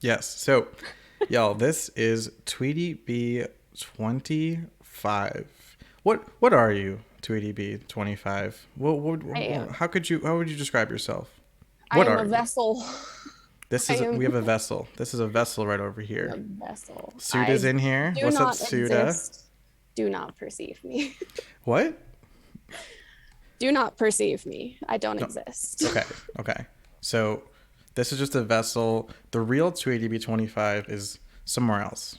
Yes. So, y'all, this is tweetiebee25. What are you, tweetiebee25? I am. How would you describe yourself? I What am are a you? vessel. This I is am we have a vessel. This is a vessel right over I'm here. a vessel. Suda's I in here. do What's up, not Suda? exist. Do not perceive me. What? Do not perceive me. I don't No. exist. Okay. Okay. So, this is just a vessel. The real tweetiebee25 is somewhere else.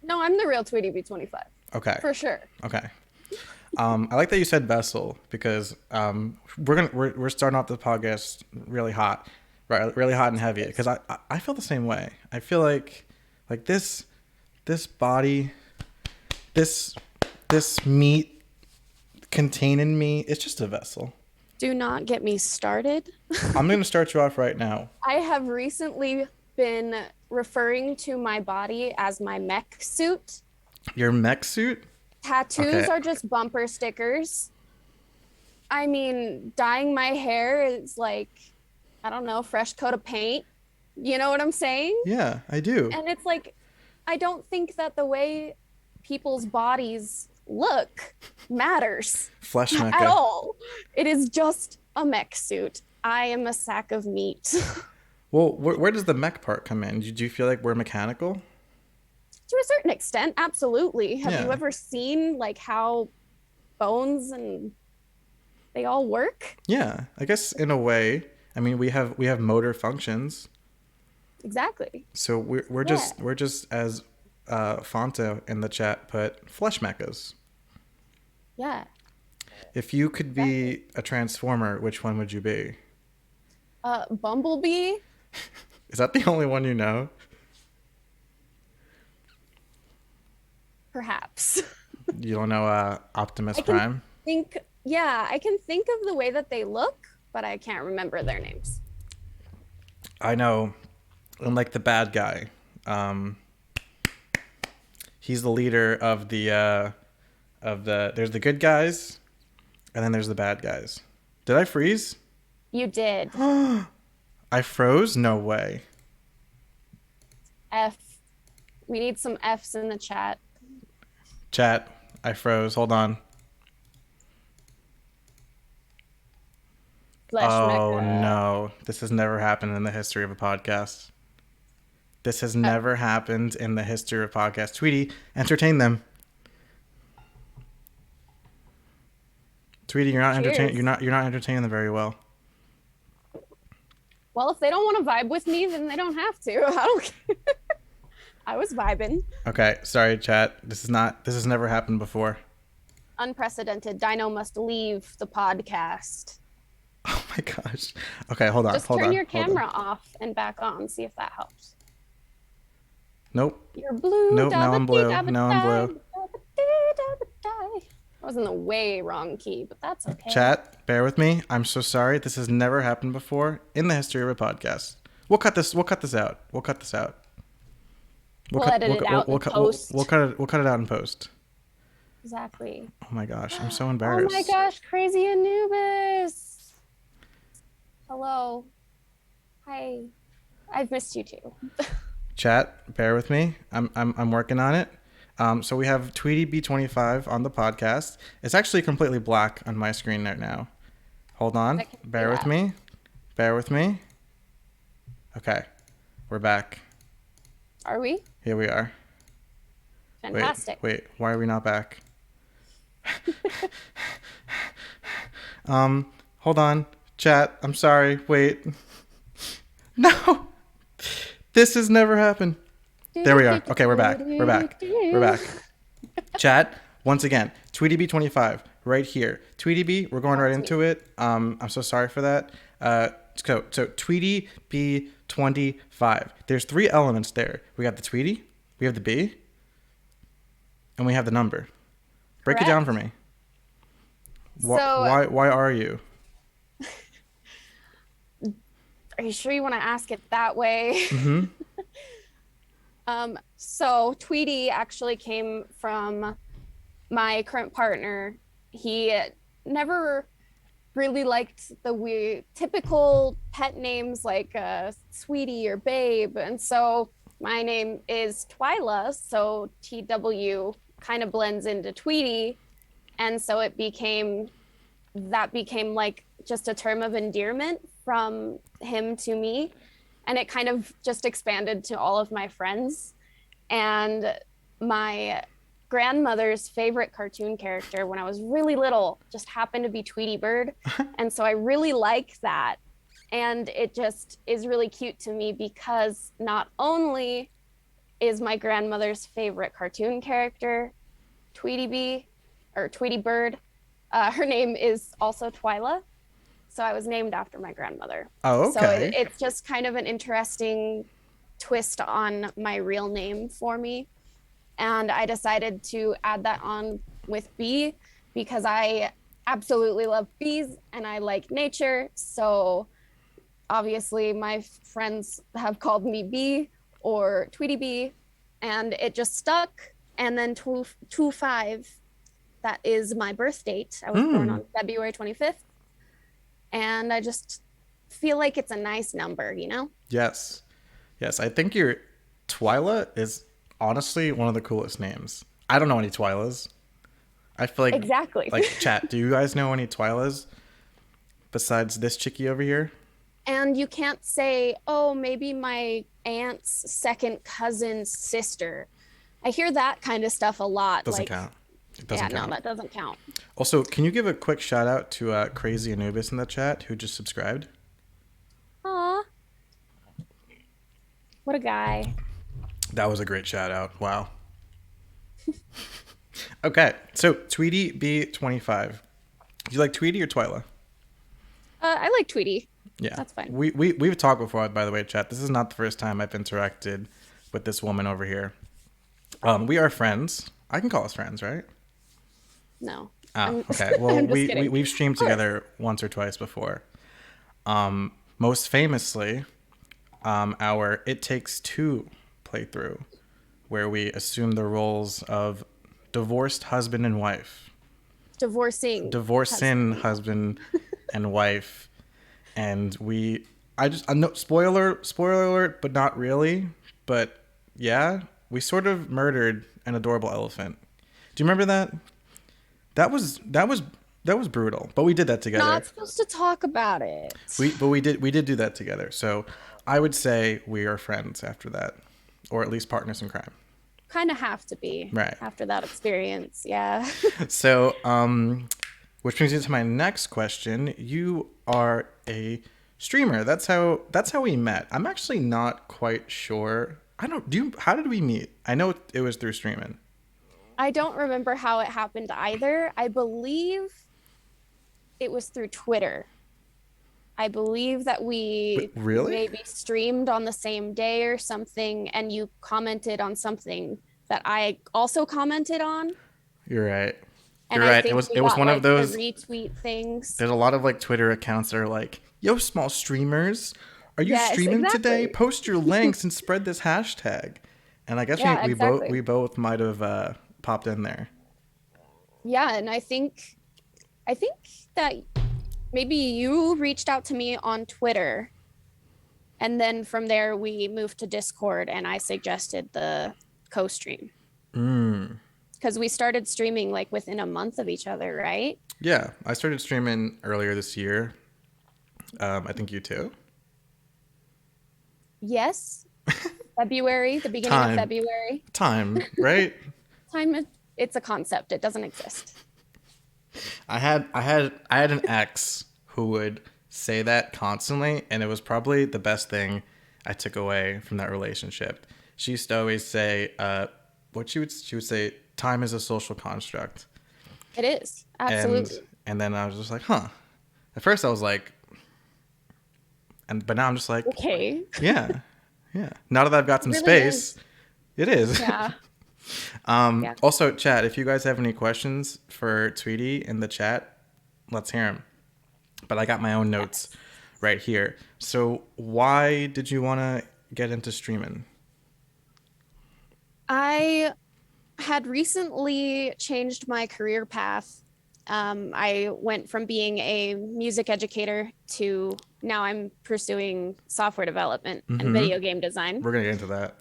No, I'm the real Tweety B25. Okay. For sure. Okay. I like that you said vessel because we're starting off the podcast really hot, right? Really hot and heavy because I feel the same way. I feel like this body, this this meat containing me, it's just a vessel. Do not get me started. I'm gonna start you off right now. I have recently been referring to my body as my mech suit. Your mech suit. Tattoos Okay. are just bumper stickers. I mean, dyeing my hair is like, I don't know, fresh coat of paint. You know what I'm saying? Yeah, I do. And it's like, I don't think that the way people's bodies look matters Flesh at mecha. all. It is just a mech suit. I am a sack of meat. Well, where does the mech part come in? Do you feel like we're mechanical? To a certain extent, absolutely. Have you Yeah. ever seen like how bones and they all work? Yeah, I guess in a way. I mean, we have motor functions, Exactly. so Yeah. we're just as Fonto in the chat put flesh mechas. Yeah. If you could Exactly. be a transformer, which one would you be? Bumblebee, Is that the only one you know? perhaps. You don't know Optimus I can Prime? think, yeah, I can think of the way that they look, but I can't remember their names. I know, and like the bad guy. Um, he's the leader of the. There's the good guys, and then there's the bad guys. Did I freeze? You did. I froze? No way. F. We need some Fs in the chat. Chat, I froze. Hold on. Flesh Oh mecha. no. This has never happened in the history of a podcast. This has never happened in the history of a podcast. Tweety, entertain them. Tweety, Cheers. you're not entertaining them very well. Well, if they don't want to vibe with me, then they don't have to. I don't care. I was vibing. Okay, sorry, chat. This has never happened before. Unprecedented. Dino must leave the podcast. Oh my gosh. Okay, hold on, Just hold turn on, your hold on. camera off and back on. See if that helps. Nope. You're blue. Nope, Da now ba I'm dee blue. da ba Now I'm die. blue. Da ba dee da ba die. I was in the way wrong key, but that's okay. Chat, bear with me. I'm so sorry. This has never happened before in the history of a podcast. We'll cut this out. We'll cut this out. We'll edit it out in post. We'll cut it out in post. Exactly. Oh my gosh, I'm so Oh my embarrassed. gosh, crazy Anubis. Hello. Hi. I've missed you too. Chat, bear with me. I'm working on it. So we have Tweety B25 on the podcast. It's actually completely black on my screen right now. Hold on. I can see Bear with that. me. Bear with me. Okay, we're back. Are we? Here we are. Wait, Fantastic. wait. Why are we not back? Hold on. Chat, I'm sorry. Wait. No. This has never happened. There we are. Okay, we're back. We're back. We're back. Chat, once again, TweetyB25 right here. TweetyB, we're going Oh, right sweet. into it. I'm so sorry for that. So TweetyB25. There's three elements there. We got the Tweety, we have the B, and we have the number. Break it down for Correct. me. So, Why are you? are you sure you want to ask it that way? Mm-hmm. So Tweety actually came from my current partner. He never really liked the typical pet names like Sweetie or Babe. And so my name is Twyla. So TW kind of blends into Tweety. And so that became like just a term of endearment from him to me. And it kind of just expanded to all of my friends. And my grandmother's favorite cartoon character when I was really little just happened to be Tweety Bird. And so I really like that. And it just is really cute to me because not only is my grandmother's favorite cartoon character Tweety Bee or Tweety Bird, her name is also Twyla. So I was named after my grandmother. Oh, So okay. it's just kind of an interesting twist on my real name for me. And I decided to add that on with bee because I absolutely love bees and I like nature. So obviously, my friends have called me Bee or Tweety Bee, and it just stuck. And then 25, that is my birth date. I was born Hmm. on February 25th, and I just feel like it's a nice number, you know? Yes. Yes. I think your Twyla is honestly one of the coolest names. I don't know any Twylas. I feel Exactly. like chat. Do you guys know any Twylas besides this chickie over here? And you can't say, oh, maybe my aunt's second cousin's sister. I hear that kind of stuff a lot. Doesn't Like, count. It yeah, doesn't no, count. that doesn't count. Also, can you give a quick shout out to Crazy Anubis in the chat who just subscribed? Aw, what a guy. That was a great shout out. Wow. Okay, so Tweety B25. Do you like Tweety or Twyla? I like Tweety. Yeah. That's fine. We've talked before, by the way, chat. This is not the first time I've interacted with this woman over here. We are friends. I can call us friends, right? No, Ah, I'm, okay. Well, I'm just kidding. we've streamed Of course. together once or twice before. Most famously, our It Takes Two playthrough, where we assume the roles of divorced husband and wife, Divorcing divorcing husband. husband and wife, and I'm no spoiler alert, but not really. But yeah, we sort of murdered an adorable elephant. Do you remember that? That was brutal, but we did that together. Not supposed to talk about it. We did do that together. So I would say we are friends after that, or at least partners in crime. Kind of have to be Right. after that experience. Yeah. So which brings me to my next question. You are a streamer. That's how we met. I'm actually not quite sure. I don't do. How did we meet? I know it was through streaming. I don't remember how it happened either. I believe it was through Twitter. I believe that Wait, we really? maybe streamed on the same day or something, and you commented on something that I also commented on. You're right. And You're I right. It think was we it was got one of like the those. retweet things. There's a lot of like Twitter accounts that are like, "Yo, small streamers, are you Yes, streaming today? exactly. Post your links and spread this hashtag." And I guess we, Yeah, we both we exactly. both might have popped in there. Yeah, and I think that maybe you reached out to me on Twitter, and then from there we moved to Discord, and I suggested the co-stream Mm. because we started streaming like within a month of each other, right? Yeah, I started streaming earlier this year. I think you too. Yes, February, the beginning of Time, February. time, right? Time, it's a concept; it doesn't exist. I had an ex who would say that constantly, and it was probably the best thing I took away from that relationship. She used to always say, what she would say, time is a social construct, It is and absolutely and then I was just like, huh. At first I was like, but now I'm just like, okay. yeah, yeah. Now that I've got It some really space, is. it is. Yeah, yeah. Also, chat, if you guys have any questions for Tweety in the chat, let's hear them. But I got my own notes Yes. right here. So, why did you want to get into streaming? I had recently changed my career path I went from being a music educator to now I'm pursuing software development and Mm-hmm. video game design. We're gonna get into that.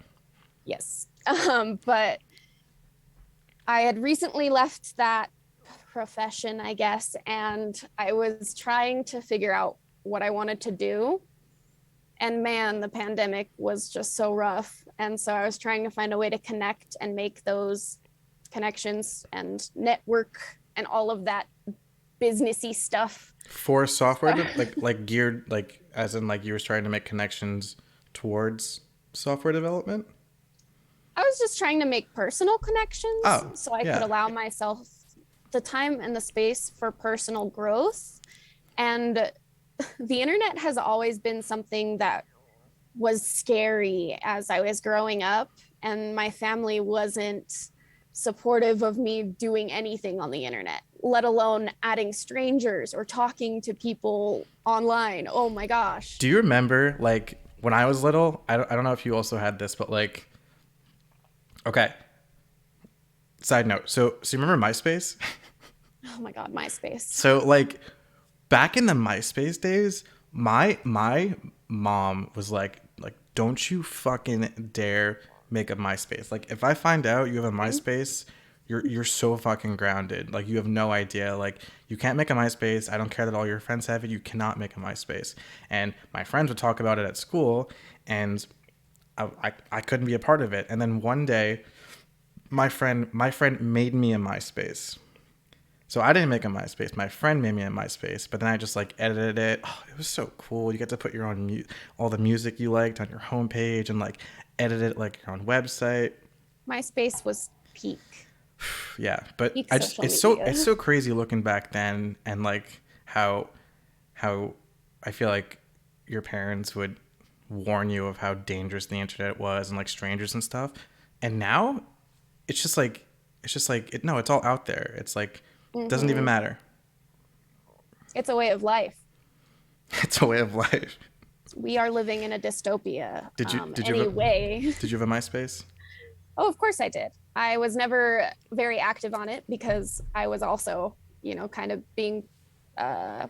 Yes. But I had recently left that profession, I guess, and I was trying to figure out what I wanted to do. And man, the pandemic was just so rough. And so I was trying to find a way to connect and make those connections and network and all of that businessy stuff. For software, like geared, like as in like you were trying to make connections towards software development. I was just trying to make personal connections Oh, so I could yeah. allow myself the time and the space for personal growth. And the internet has always been something that was scary as I was growing up, and my family wasn't supportive of me doing anything on the internet, let alone adding strangers or talking to people online. Oh my gosh. Do you remember like when I was little? I don't know if you also had this, but like, okay. Side note. So you remember MySpace? Oh my God, MySpace. So like back in the MySpace days, my mom was like don't you fucking dare make a MySpace. Like if I find out you have a MySpace, you're so fucking grounded. Like you have no idea. Like you can't make a MySpace. I don't care that all your friends have it. You cannot make a MySpace. And my friends would talk about it at school, and I couldn't be a part of it. And then one day, my friend made me a MySpace. So I didn't make a MySpace. My friend made me a MySpace, but then I just like edited it. Oh, it was so cool. You get to put your own all the music you liked on your homepage and like edit it like your own website. MySpace was peak, Yeah, but peak I just social media. it's so crazy looking back then and like how I feel like your parents would warn you of how dangerous the internet was and like strangers and stuff. And now it's just like no, it's all out there. It's like it doesn't even Mm-hmm. matter. It's a way of life. It's a way of life. We are living in a dystopia. Did Anyway. you have a MySpace? Oh, of course I did. I was never very active on it because I was also, kind of being,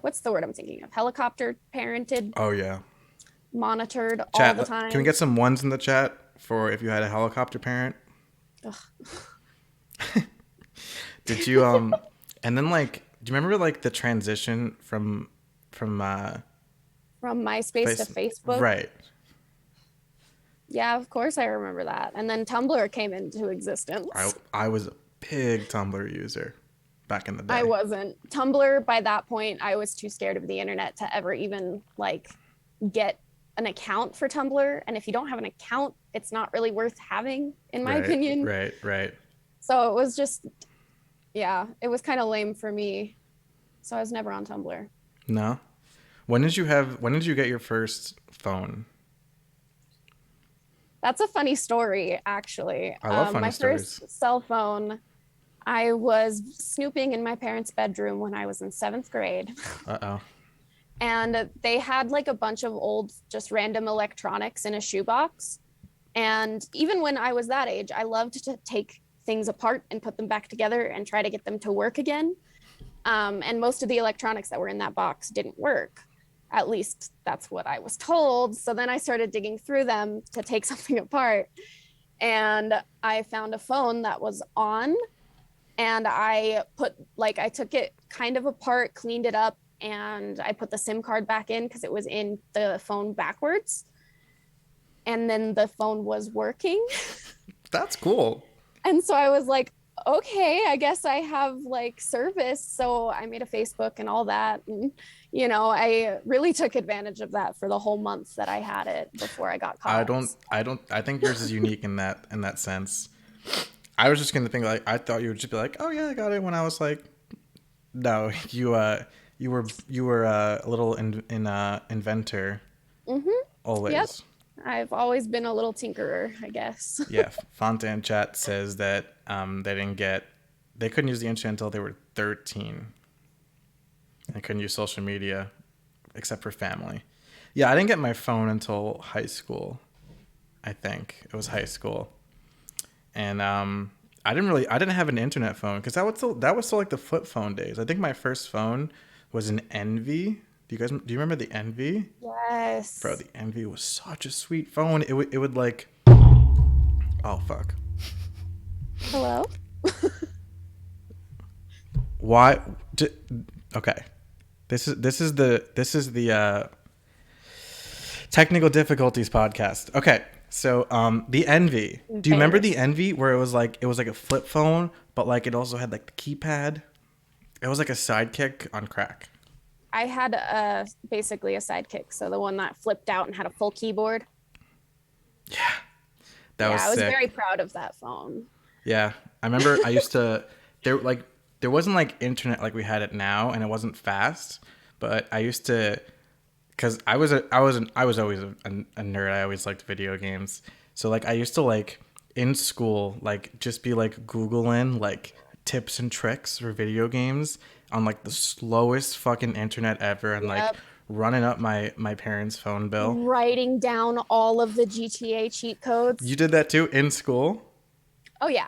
what's the word I'm thinking of? Helicopter parented, Oh yeah. monitored all Chat. the Can we time. get some ones in the chat for if you had a helicopter parent? Ugh. Did you and then like do you remember like the transition from From MySpace to face Facebook. right. Yeah, of course I remember that. And then Tumblr came into I existence. I was a big Tumblr user back in the I day. wasn't. Tumblr, by that point, I was too scared of the internet to ever even like get an account for Tumblr. And if you don't have an account, it's not really worth having, in my Right, opinion. right, right. So it was just, yeah, it was kind of lame for me. So I was never on Tumblr. No. When did you get your first phone? That's a funny story, actually. I love funny My stories. first cell phone, I was snooping in my parents' bedroom when I was in seventh grade. Uh-oh. And they had like a bunch of old, just random electronics in a shoebox. And even when I was that age, I loved to take things apart and put them back together and try to get them to work again. And most of the electronics that were in that box didn't work. At least that's what I was told. So then I started digging through them to take something apart. And I found a phone that was on. And I took it kind of apart, cleaned it up, and I put the SIM card back in because it was in the phone backwards. And then the phone was working. That's cool. And so I was like, okay, I guess I have like service. So I made a Facebook and all that. And, I really took advantage of that for the whole month that I had it before I got caught. I think yours is unique in that sense. I was just gonna think like I thought you would just be like, oh yeah, I got it when I was like, no, you were a little inventor Mm-hmm. Yep. always. I've always been a little tinkerer, I guess. Yeah, Fontan Chat says that they couldn't use the internet until they were 13. I couldn't use social media except for family. Yeah, I didn't get my phone until high school. I think it was high school, and I didn't have an internet phone because that was still like the flip phone days. I think my first phone was an Envy. Do you remember the Envy? Bro, Yes. the Envy was such a sweet phone. It would like, oh fuck. Hello? Why? D- okay. This is the technical difficulties podcast. Okay. So the Envy. Do you remember the Embarrassing. Envy where it was like a flip phone, but like it also had like the keypad? It was like a sidekick on crack. I had basically a sidekick, so the one that flipped out and had a full keyboard. That was Yeah, I was very sick. proud of that phone. Yeah. I remember I used to there wasn't like internet like we had it now and it wasn't fast, but I used to because I was always a nerd. I always liked video games. So like I used to like in school like just be like googling like tips and tricks for video games on like the slowest fucking internet ever and like Yep. running up my parents' phone bill. Writing down all of the GTA cheat You codes. did that too in school? Oh yeah.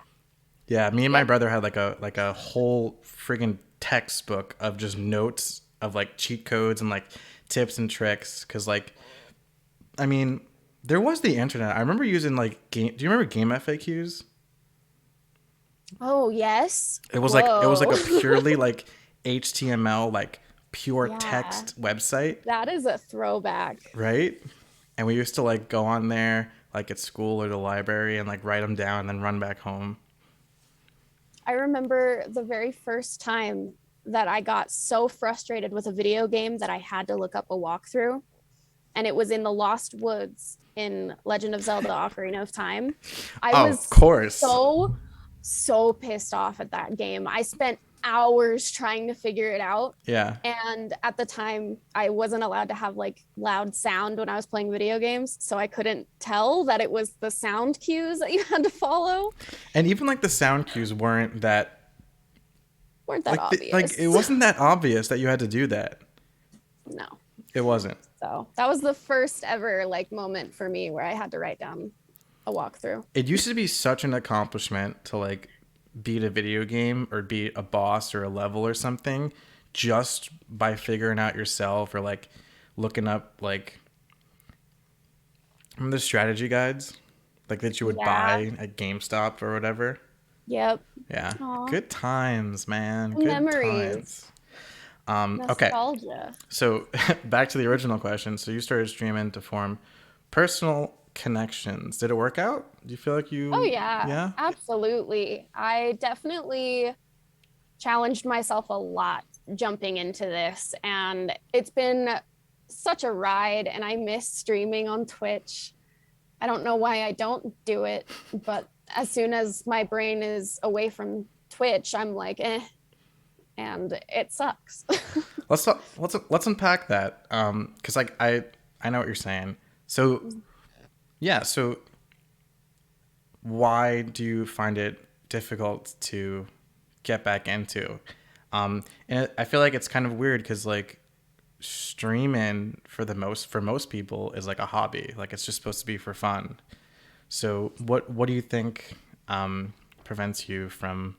Yeah, me and my Yep. brother had like a whole friggin' textbook of just notes of like cheat codes and like tips and tricks. Cause like, I mean, there was the internet. I remember using like game. Do you remember Game FAQs? Oh yes. It was like Whoa. a purely like HTML like pure Yeah. text website, That is a throwback. right? And we used to like go on there like at school or the library and like write them down and then run back home. I remember the very first time that I got so frustrated with a video game that I had to look up a walkthrough. And it was in the Lost Woods in Legend of Zelda Ocarina of Time. I Oh, of was course. so pissed off at that game. I spent hours trying to figure it out. Yeah. And at the time, I wasn't allowed to have like loud sound when I was playing video games. So I couldn't tell that it was the sound cues that you had to follow. And even like the sound cues Weren't that like obvious. it wasn't that obvious that you had to do that. No. It wasn't. So that was the first ever like moment for me where I had to write down a walkthrough. It used to be such an accomplishment to like beat a video game or beat a boss or a level or something just by figuring out yourself or like looking up like the strategy guides like that you would Yeah. buy at GameStop or whatever. Yep. Yeah. Aw. Good times, man. Good Memories. times. Okay. Nostalgia. So back to the original question. So you started streaming to form personal connections. Did it work out? Do you feel like Oh you, yeah, yeah? absolutely. I definitely challenged myself a lot jumping into this, and it's been such a ride, and I miss streaming on Twitch. I don't know why I don't do it, but as soon as my brain is away from Twitch, I'm like, and it sucks. Let's unpack that. Cause like I know what you're saying. So yeah, so why do you find it difficult to get back into? And I feel like it's kind of weird because like streaming for most people is like a hobby. Like it's just supposed to be for fun. So what do you think prevents you from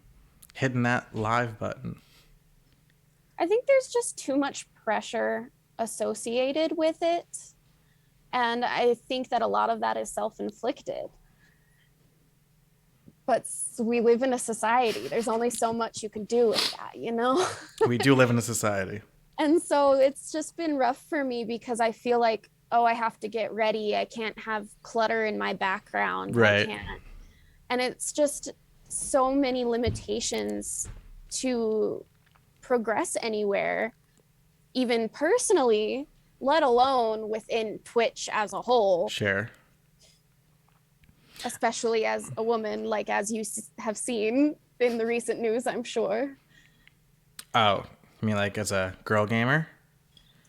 hitting that live button? I think there's just too much pressure associated with it. And I think that a lot of that is self inflicted. But we live in a society. There's only so much you can do with that, you know? We do live in a society. And so it's just been rough for me because I feel like, oh, I have to get ready. I can't have clutter in my background. I Right. can't. And it's just so many limitations to progress anywhere, even personally, let alone within Twitch as a whole, Share. especially as a woman, like as you have seen in the recent news, I'm sure. Oh, you mean like as a girl gamer?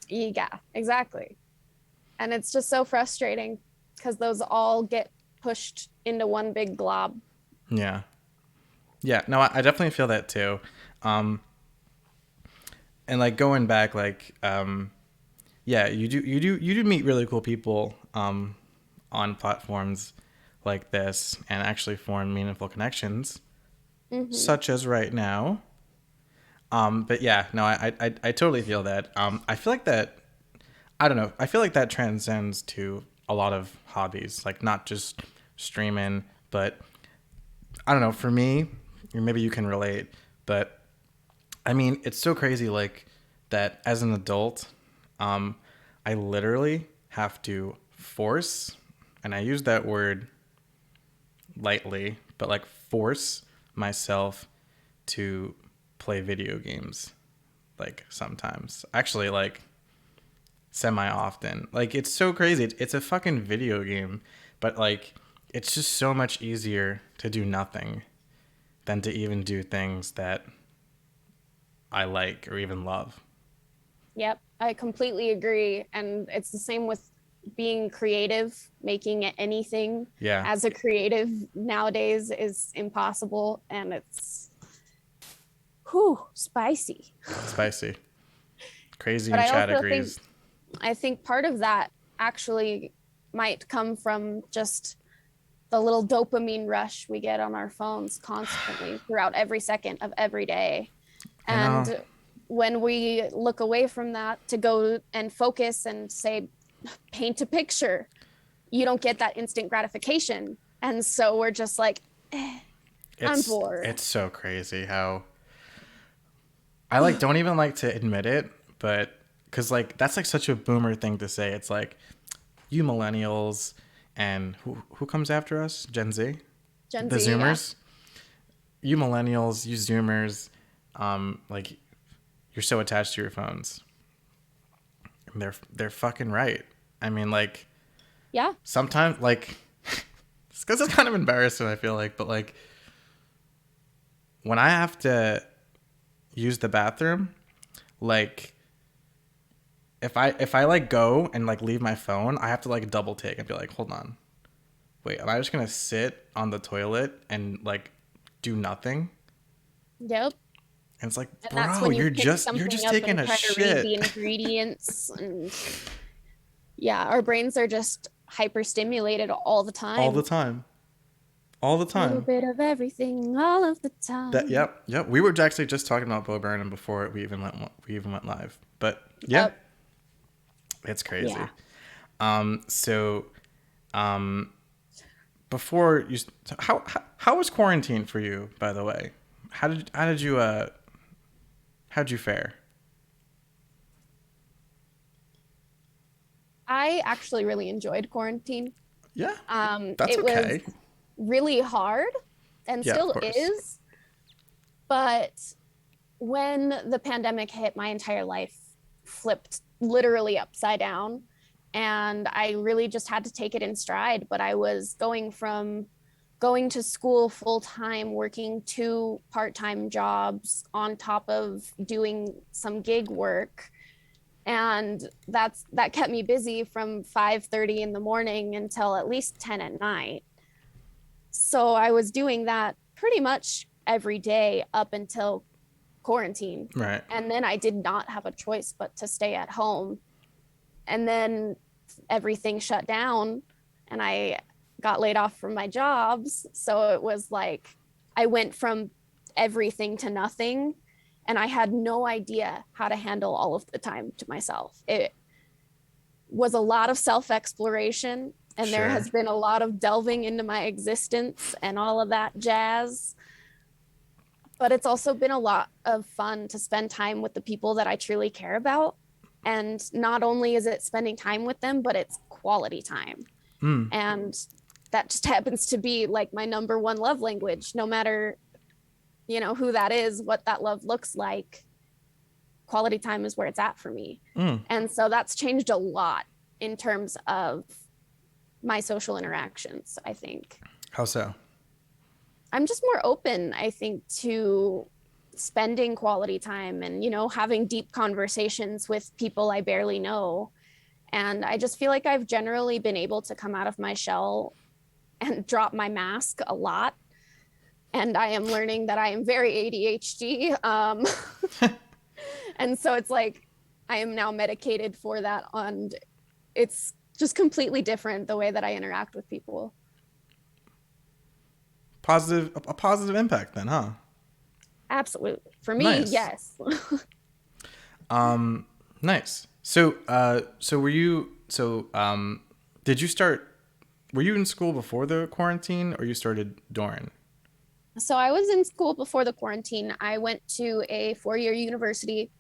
Yeah, exactly. And it's just so frustrating because those all get pushed into one big glob. Yeah. Yeah. No, I definitely feel that too. Um, and like going back, like, yeah, you do meet really cool people, on platforms like this and actually form meaningful connections. Mm-hmm. such as right now. But yeah, no, I totally feel that. I feel like that. I don't know. I feel like that transcends to a lot of hobbies, like not just streaming, but I don't know. For me, or maybe you can relate, but I mean, it's so crazy, like that as an adult, um, I literally have to force, and I use that word lightly, but like force myself to play video games. Like sometimes, actually, like semi often. Like it's so crazy. It's a fucking video game, but like it's just so much easier to do nothing than to even do things that I like or even love. Yep, I completely agree. And it's the same with being creative, making anything Yeah, as a creative nowadays is impossible. And it's whew, spicy. spicy, crazy But in I chat also think agrees. I think part of that actually might come from just the little dopamine rush we get on our phones constantly throughout every second of every day. You know, And when we look away from that to go and focus and say, paint a picture, you don't get that instant gratification. And so we're just like, I'm bored. it's so crazy how I like don't even like to admit it, but because like that's like such a boomer thing to say. It's like you millennials and who comes after us? Gen Z, Gen the Z, yeah. Zoomers. You millennials, you Zoomers, like you're so attached to your phones. And they're fucking right. I mean, like Yeah. sometimes like it's because it's kind of embarrassing. I feel like, but like when I have to use the bathroom, like if I like go and like leave my phone, I have to like double take and be like, hold on, wait, am I just gonna sit on the toilet and like do nothing? Yep. And it's like, And that's bro, when you pick you're something just up taking and a try to read shit the ingredients. And yeah, our brains are just hyper-stimulated all the all the time. time, all the A little time. bit of everything all of the That time. yep. We were actually just talking about Bo Burnham before we even went live. But yeah, Yep. it's Yeah. crazy. So um, before you, how was quarantine for you? By the way, how'd you fare? I actually really enjoyed quarantine. Yeah, that's It was okay. really hard and Yeah, of still course. is, but when the pandemic hit, my entire life flipped literally upside down. And I really just had to take it in stride. But I was going from going to school full time, working two part-time jobs on top of doing some gig work. And that kept me busy from 5:30 in the morning until at least 10 at night. So I was doing that pretty much every day up until quarantine. Right. And then I did not have a choice but to stay at home. And then everything shut down and I got laid off from my jobs. So it was like I went from everything to nothing. And I had no idea how to handle all of the time to myself. It was a lot of self exploration. And there Sure. has been a lot of delving into my existence and all of that jazz. But it's also been a lot of fun to spend time with the people that I truly care about. And not only is it spending time with them, but it's quality time. Mm. And that just happens to be like my number one love language, no matter, who that is, what that love looks like. Quality time is where it's at for me. Mm. And so that's changed a lot in terms of my social interactions, I think. How so? I'm just more open, I think, to spending quality time and, having deep conversations with people I barely know. And I just feel like I've generally been able to come out of my shell and drop my mask a lot. And I am learning that I am very ADHD. And so it's like I am now medicated for that. And it's just completely different the way that I interact with people. a positive impact then, huh? Absolutely. For me, Nice. yes. Um, nice. So did you start? Were you in school before the quarantine, or you started during? So I was in school before the quarantine. I went to a 4-year university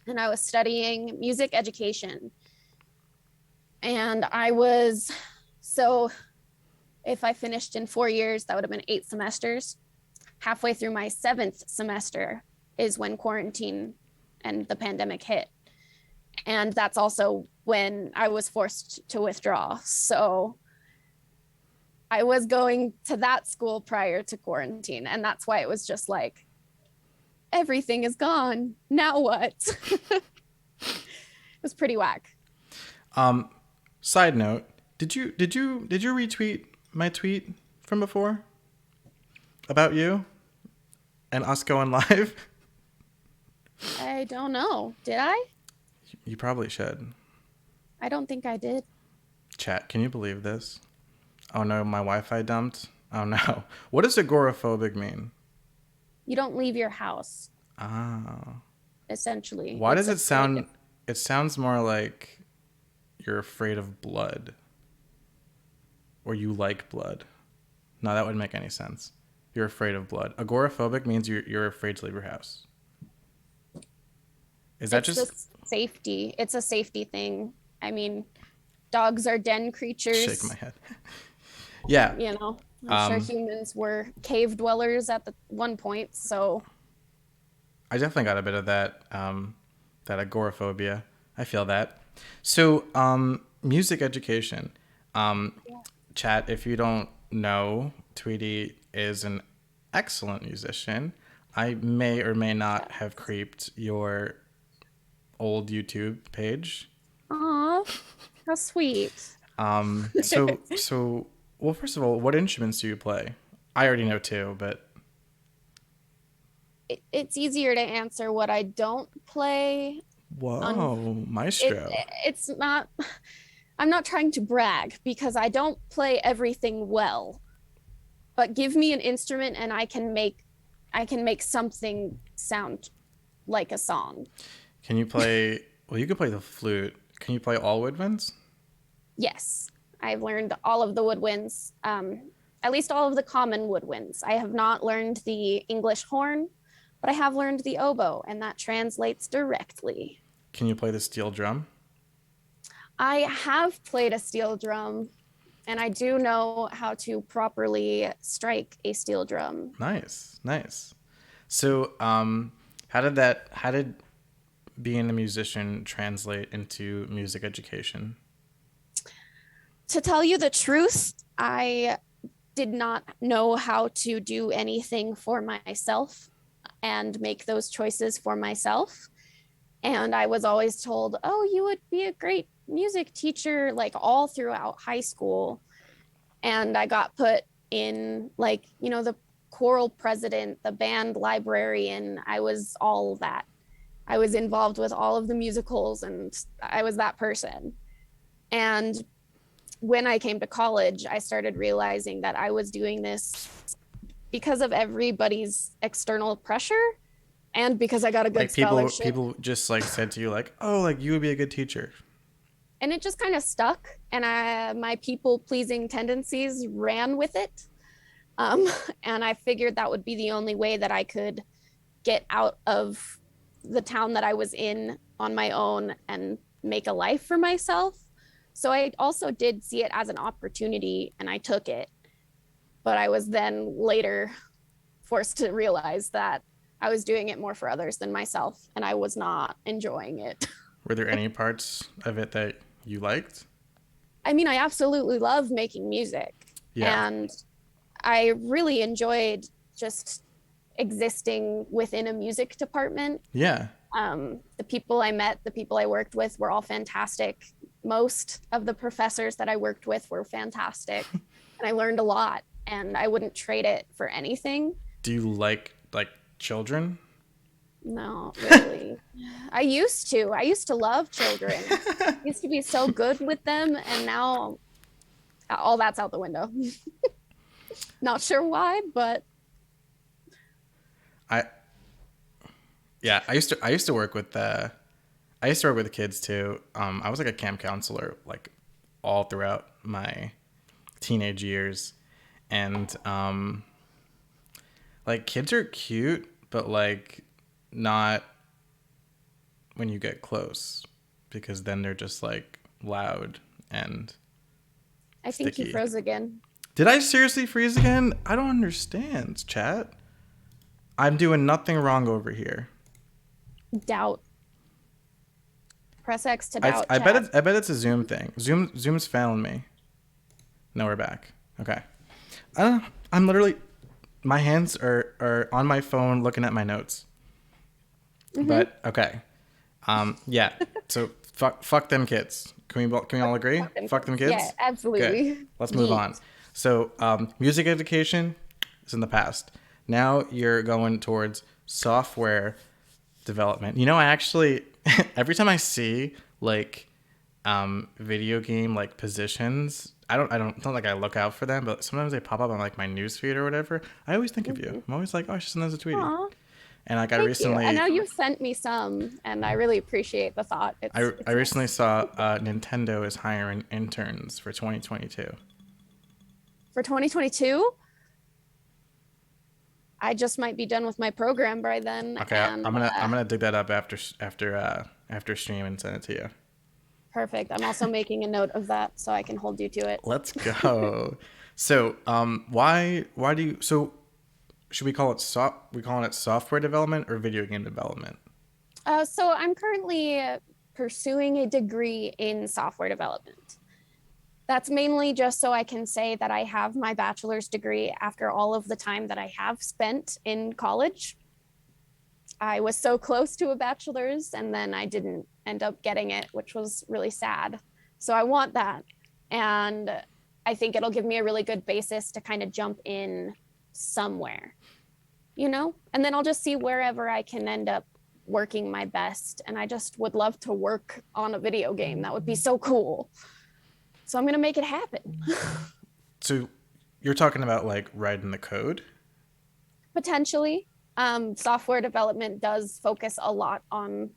and I was studying music education. And I was, so if I finished in 4 years, that would have been 8 semesters. Halfway through my seventh semester is when quarantine and the pandemic hit. And that's also when I was forced to withdraw. So I was going to that school prior to quarantine. And that's why it was just like, everything is gone. Now what? It was pretty whack. Um, Side note: did you retweet my tweet from before about you and us going live? I don't know. Did I? You probably should. I don't think I did. Chat, can you believe this? Oh no, my Wi-Fi dumped. Oh no. What does agoraphobic mean? You don't leave your house, Ah. essentially. Why It's does it afraid. sound? It sounds more like you're afraid of blood, or you like blood. No, that wouldn't make any sense. You're afraid of blood. Agoraphobic means you're afraid to leave your house. Is that It's the just safety. It's a safety thing. I mean, dogs are den shaking my creatures. head? Yeah. You know, I'm sure Um, humans were cave dwellers at the one point. So I definitely got a bit of that that agoraphobia. I feel that. So, music education. Um, yeah. Chat, if you don't know, Tweety is an excellent musician. I may or may not have creeped your old YouTube page. Aw, how sweet. Well, first of all, what instruments do you play? I already know two, but It's easier to answer what I don't play. On whoa, it, maestro. it's not. I'm not trying to brag because I don't play everything well. But give me an instrument and I can make something sound like a song. Can you play? Well, you can play the flute. Can you play all woodwinds? Yes, I've learned all of the woodwinds, at least all of the common woodwinds. I have not learned the English horn, but I have learned the oboe, and that translates directly. Can you play the steel drum? I have played a steel drum, and I do know how to properly strike a steel drum. Nice, nice. So, how did being a musician translate into music education? To tell you the truth, I did not know how to do anything for myself and make those choices for myself. And I was always told, oh, you would be a great music teacher, like all throughout high school. And I got put in, like, the choral president, the band librarian. I was all that. I was involved with all of the musicals, and I was that person. And when I came to college, I started realizing that I was doing this because of everybody's external pressure and because I got a good Like people, scholarship. people just like said to you, like, "Oh, like you would be a good teacher." And it just kind of stuck. And my people pleasing tendencies ran with it. Um, and I figured that would be the only way that I could get out of the town that I was in on my own and make a life for myself. So I also did see it as an opportunity and I took it. But I was then later forced to realize that I was doing it more for others than myself and I was not enjoying it. Were there any parts of it that you liked? I mean, I absolutely love making music Yeah, and I really enjoyed just existing within a music department. yeah. The people I met, the people I worked with were all fantastic. Most of the professors that I worked with were fantastic. And I learned a lot and I wouldn't trade it for anything. Do you like children? No, really. I used to love children. I used to be so good with them. And now all that's out the window. Not sure why, but I yeah, I used to work with I used to work with kids too. I was like a camp counselor like all throughout my teenage years, and like kids are cute, but like not when you get close, because then they're just like loud and I think you sticky. froze again. Did I seriously freeze again? I don't understand, chat. I'm doing nothing wrong over here. Doubt. Press X to I, doubt I bet chat. it, I bet it's a Zoom thing. Zoom's failing me. No, we're back. Okay. I don't know. I'm literally, my hands are on my phone looking at my notes. Mm-hmm. But okay. Yeah. So fuck them kids. Can we all agree? Fuck them Fuck them kids. Yeah, kids. Good. absolutely. Let's move on. Yeet. So music education is in the past. Now you're going towards software development. You know, I actually every time I see like video game like positions, it's not like I look out for them, but sometimes they pop up on like my newsfeed or whatever. I always think of you. Mm-hmm. I'm always like, oh, I should send those a tweetie. Aw, And like I thank you. I recently know you've sent me some, and I really appreciate the thought. I It's recently nice. saw Nintendo is hiring interns for 2022. For 2022, I just might be done with my program by then, Okay, and I'm gonna dig that up after stream and send it to you. perfect. I'm also making a note of that so I can hold you to it. Let's go. So why do you so should we call it we calling it software development or video game development? So I'm currently pursuing a degree in software development. That's mainly just so I can say that I have my bachelor's degree after all of the time that I have spent in college. I was so close to a bachelor's and then I didn't end up getting it, which was really sad. So I want that. And I think it'll give me a really good basis to kind of jump in somewhere, you know? And then I'll just see wherever I can end up working my best. And I just would love to work on a video game. That would be so cool. So I'm going to make it happen. So you're talking about like writing the code? Potentially. Software development does focus a lot on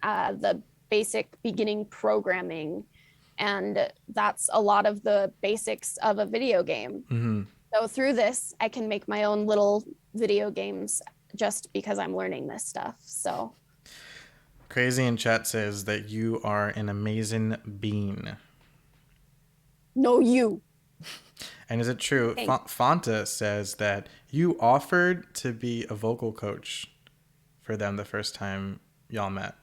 the basic beginning programming, and that's a lot of the basics of a video game. Mm-hmm. So through this, I can make my own little video games just because I'm learning this stuff. So Crazy in chat says that you are an amazing bean. no, you. And is it true? Thanks. Fanta says that you offered to be a vocal coach for them the first time y'all met.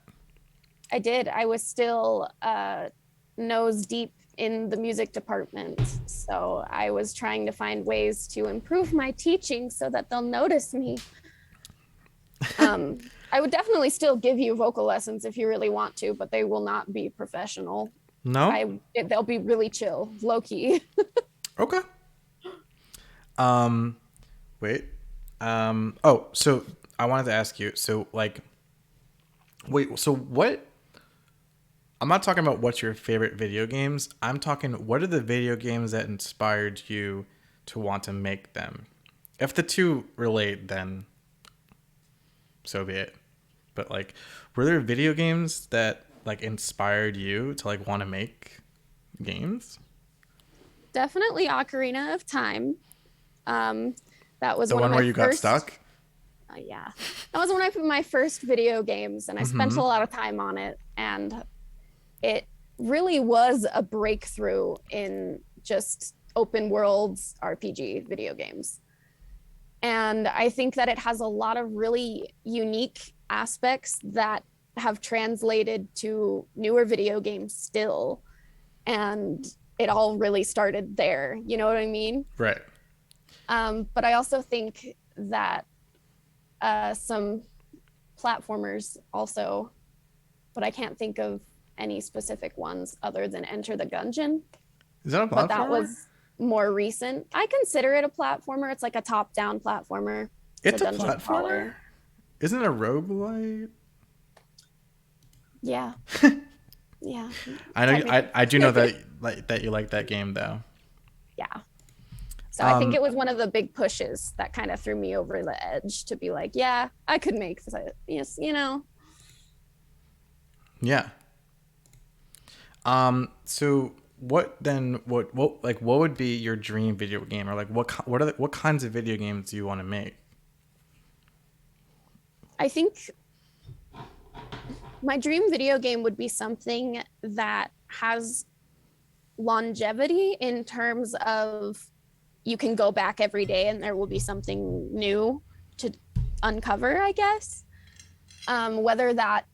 I did. I was still nose deep in the music department. So I was trying to find ways to improve my teaching so that they'll notice me. I would definitely still give you vocal lessons if you really want to, but they will not be professional. No? They'll be really chill, low key. Okay. Um, wait. Oh, so I wanted to ask you. So, like, wait. So, what? I'm not talking about what's your favorite video games. I'm talking what are the video games that inspired you to want to make them? If the two relate, then so be it. But like, were there video games that like inspired you to like want to make games? Definitely Ocarina of Time. That was The one of one my where you got first. stuck? Yeah, that was one of my first video games, and I spent Mm-hmm. a lot of time on it, and it really was a breakthrough in just open worlds RPG video games. And I think that it has a lot of really unique aspects that have translated to newer video games still. And it all really started there. You know what I mean? Right. But I also think that some platformers also, but I can't think of any specific ones other than Enter the Gungeon. Is that a But that platformer? was more recent. I consider it a platformer. It's like a top-down platformer. It's a dungeon platformer? crawler. Isn't it a roguelite? Yeah. Yeah. I know. I do know Technically. that you like that game though. Yeah. So I think it was one of the big pushes that kind of threw me over the edge to be like, yeah, I could make this. Yes, you know. Yeah. So what then? What would be your dream video game, or like what kinds of video games do you want to make? I think my dream video game would be something that has longevity in terms of you can go back every day and there will be something new to uncover, I guess. Whether that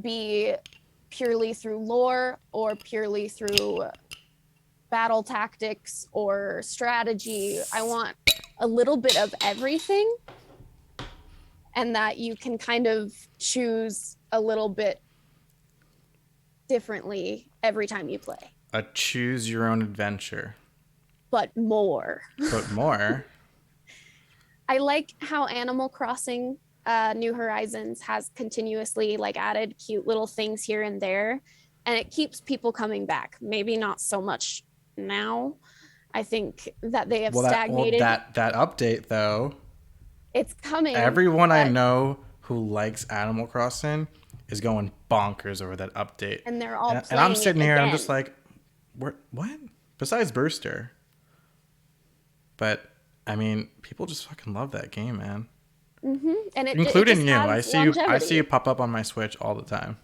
be purely through lore or purely through battle tactics or strategy. I want a little bit of everything, and that you can kind of choose a little bit differently every time you play, A choose your own adventure, but more. but more. I like how Animal Crossing New Horizons has continuously like added cute little things here and there, and it keeps people coming back. Maybe not so much now. I think that they have stagnated. That update though. It's coming, Everyone I but know who likes Animal Crossing is going bonkers over that update. and they're all And I'm playing sitting it here and I'm again. just like, what? Besides Burster. But I mean, people just fucking love that game, man. And it Including just you. has I see you longevity. pop up on my Switch all the time.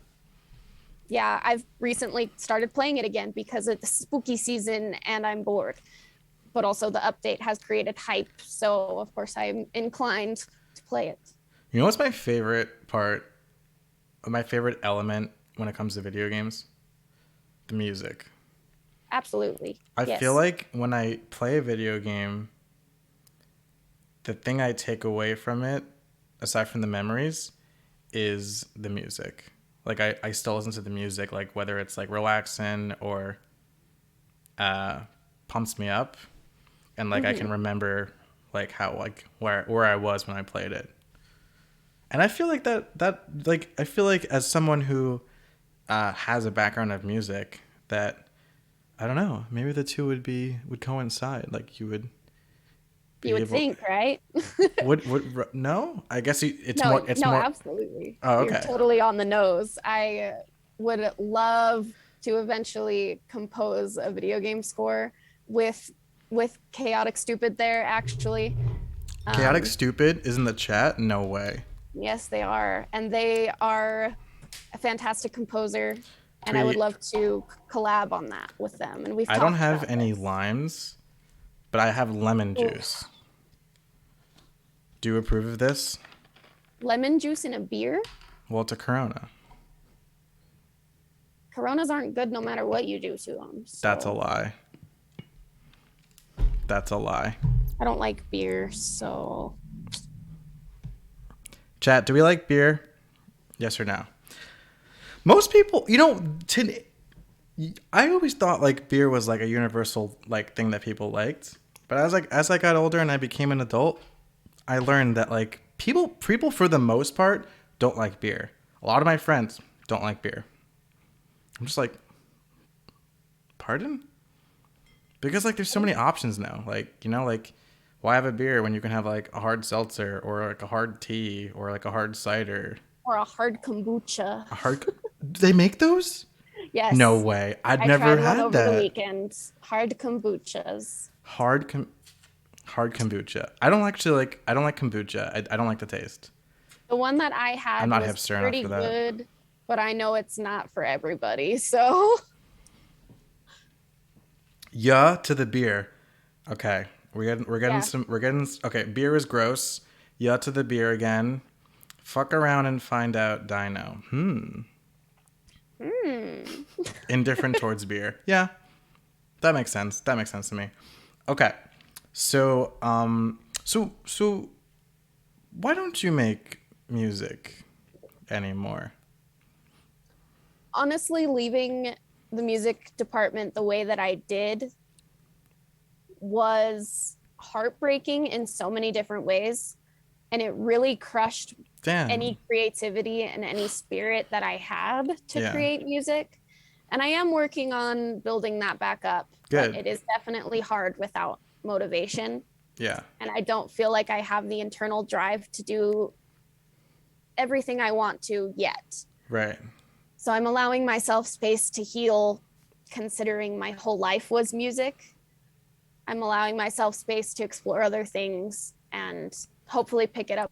Yeah, I've recently started playing it again because it's spooky season and I'm bored. But also the update has created hype, so of course I'm inclined to play it. You know what's my favorite part? My favorite element when it comes to video games? The music. Absolutely. I feel Yes. like when I play a video game, the thing I take away from it, aside from the memories, is the music. Like I still listen to the music, like whether it's like relaxing or pumps me up, and like I can remember like how like where I was when I played it. And I feel like that like I feel like as someone who has a background of music, that I don't know, maybe the two would coincide. Like you would You be would able. think, right? Would no? I guess No, it's no, more. absolutely. Oh, You're okay. totally on the nose. I would love to eventually compose a video game score with chaotic stupid there actually. Chaotic Um, Stupid is in the chat. No way. yes, they are. And they are a fantastic composer. And I would Tweet. love to collab on that with them. And we've I don't talked have about any this. limes, but I have lemon juice. Oof. Do you approve of this? Lemon juice in a beer? Well, it's a Corona. Coronas aren't good no matter what you do to them. That's a So lie. That's a lie. I don't like beer. So Chat, do we like beer? Yes or no? Most people, I always thought like beer was like a universal like thing that people liked. But as I got older and I became an adult, I learned that like people for the most part don't like beer. A lot of my friends don't like beer. I'm just like, pardon? Because like there's so many options now. Like, like why have a beer when you can have like a hard seltzer or like a hard tea or like a hard cider? or a hard kombucha. A hard Do they make those? No Yes. way. I'd I never tried one had over the that. weekend. Hard kombuchas. Hard com- hard kombucha. I don't like kombucha. I don't like the taste. The one that I I'm had not was hipster enough pretty for that. good, but I know it's not for everybody. So Yeah to the beer. Okay. yeah. We're getting okay, beer is gross. Yeah to the beer again. Fuck around and find out Dino. Indifferent towards beer. Yeah. That makes sense. That makes sense to me. Okay. So so why don't you make music anymore? Honestly, leaving the music department the way that I did was heartbreaking in so many different ways. And it really crushed Damn. any creativity and any spirit that I had to Yeah. create music. And I am working on building that back up, but Good. it is definitely hard without motivation. Yeah. And I don't feel like I have the internal drive to do everything I want to yet. Right. So I'm allowing myself space to heal, considering my whole life was music. I'm allowing myself space to explore other things and hopefully pick it up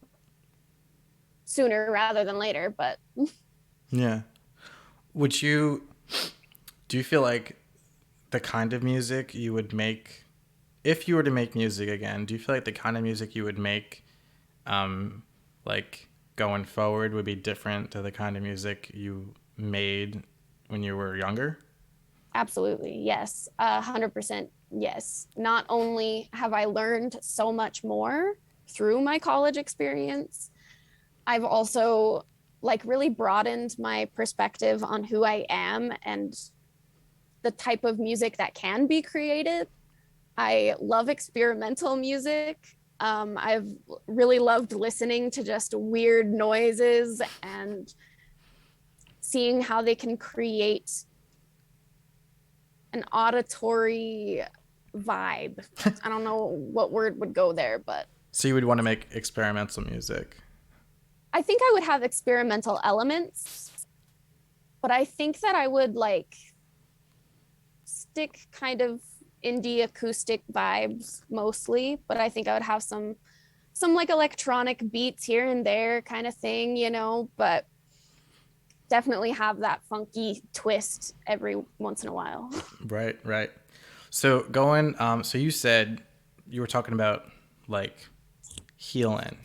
sooner rather than later. But Yeah. Would you do you feel like the kind of music you would make if you were to make music again, do you feel like the kind of music you would make um like going forward would be different to the kind of music you made when you were younger? absolutely, yes, 100% yes. Not only have I learned so much more through my college experience, I've also like really broadened my perspective on who I am and the type of music that can be created. I love experimental music. I've really loved listening to just weird noises and seeing how they can create an auditory vibe. I don't know what word would go there, but So you would want to make experimental music. I think I would have experimental elements, but I think that I would like stick kind of indie acoustic vibes mostly, but I think I would have some like electronic beats here and there kind of thing, but definitely have that funky twist every once in a while. Right, right. So going so you said you were talking about like healing.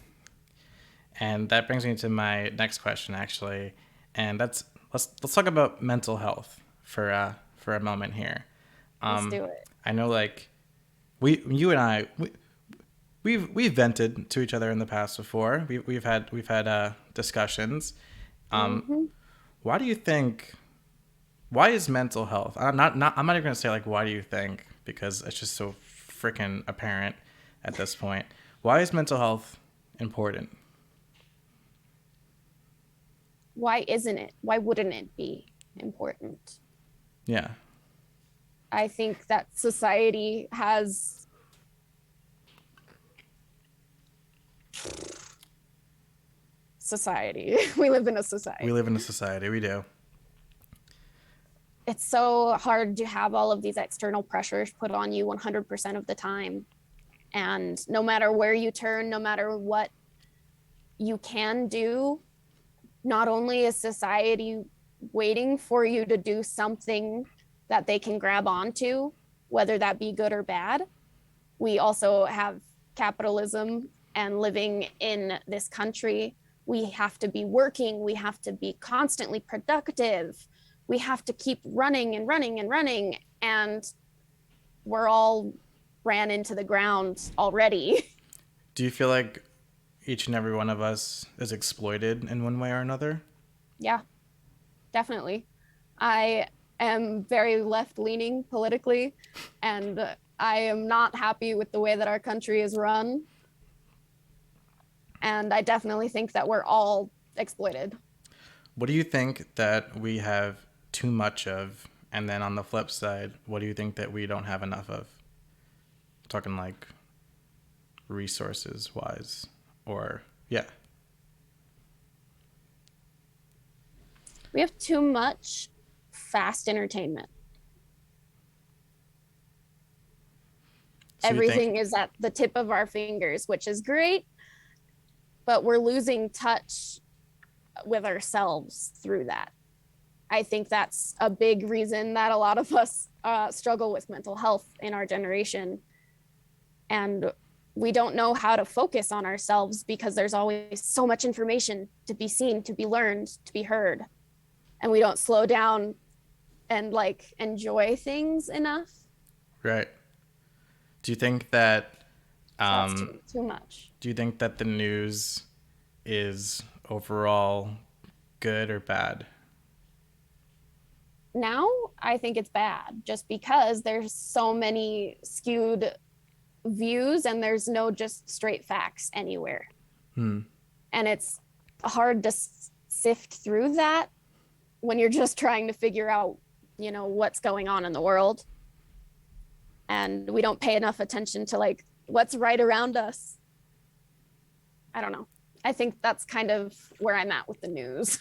And that brings me to my next question actually. And that's let's talk about mental health for a moment here. Let's do it. I know like you and we've vented to each other in the past before. We've had discussions. Mm-hmm. Why do you think? Why is mental health? I'm not even gonna say like why do you think because it's just so freaking apparent at this point. Why is mental health important? Why isn't it? Why wouldn't it be important? Yeah. I think that society has society. We live in a We society. live in a society. We do. It's so hard to have all of these external pressures put on you 100% of the time. And no matter where you turn, no matter what you can do, not only is society waiting for you to do something that they can grab onto, whether that be good or bad, we also have capitalism and living in this country. We have to be working, we have to be constantly productive, we have to keep running and running and running. And we're all ran into the ground already. Do you feel like each and every one of us is exploited in one way or another? Yeah, definitely. I am very left leaning politically, and I am not happy with the way that our country is run. And I definitely think that we're all exploited. What do you think that we have too much of? And then on the flip side, what do you think that we don't have enough of? Talking like resources wise or yeah. We have too much fast entertainment. So you think Everything is at the tip of our fingers, which is great, but we're losing touch with ourselves through that. I think that's a big reason that a lot of us struggle with mental health in our generation. And we don't know how to focus on ourselves because there's always so much information to be seen, to be learned, to be heard. And we don't slow down and like enjoy things enough. right. Do you think that So that's um too much. do you think that the news is overall good or bad? Now I think it's bad just because there's so many skewed views and there's no just straight facts anywhere. Hmm. And it's hard to sift through that when you're just trying to figure out, what's going on in the world. and we don't pay enough attention to like what's right around us. I don't know. I think that's kind of where I'm at with the news.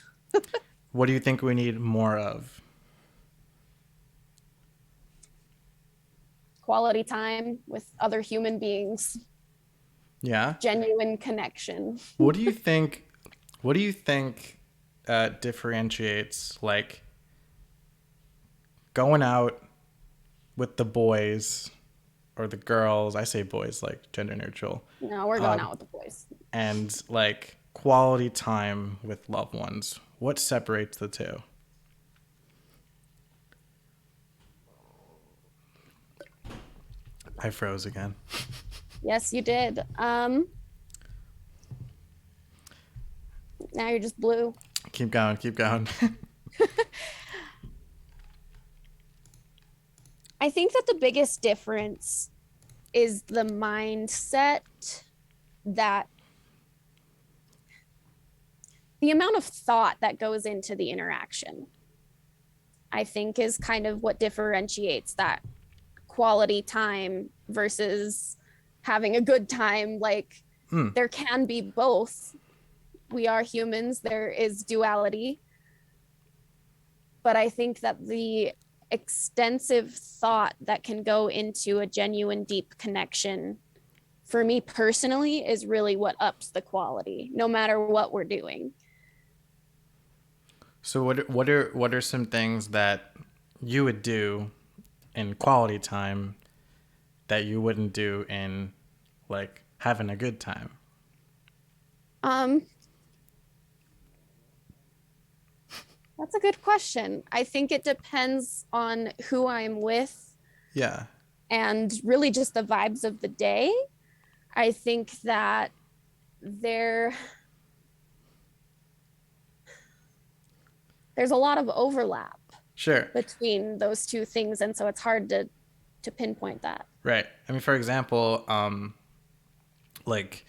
What do you think we need more of? Quality time with other human beings, Yeah. genuine connection. What do you think? What do you think differentiates like going out with the boys or the girls? I say boys, like gender neutral, No, we're going out with the boys. and like quality time with loved ones. What separates the two? I froze again. Yes, you did. Now you're just blue. Keep going. Keep going. I think that the biggest difference is the mindset, that the amount of thought that goes into the interaction, I think is kind of what differentiates that quality time versus having a good time. Like there can be both. We are humans, there is duality. But I think that the extensive thought that can go into a genuine, deep connection, for me personally, is really what ups the quality, no matter what we're doing. So what are some things that you would do in quality time that you wouldn't do in like having a good time? Um, that's a good question. I think it depends on who I'm with Yeah. and really just the vibes of the day. I think that there's a lot of overlap Sure. between those two things, and so it's hard to pinpoint that. Right. I mean, for example, like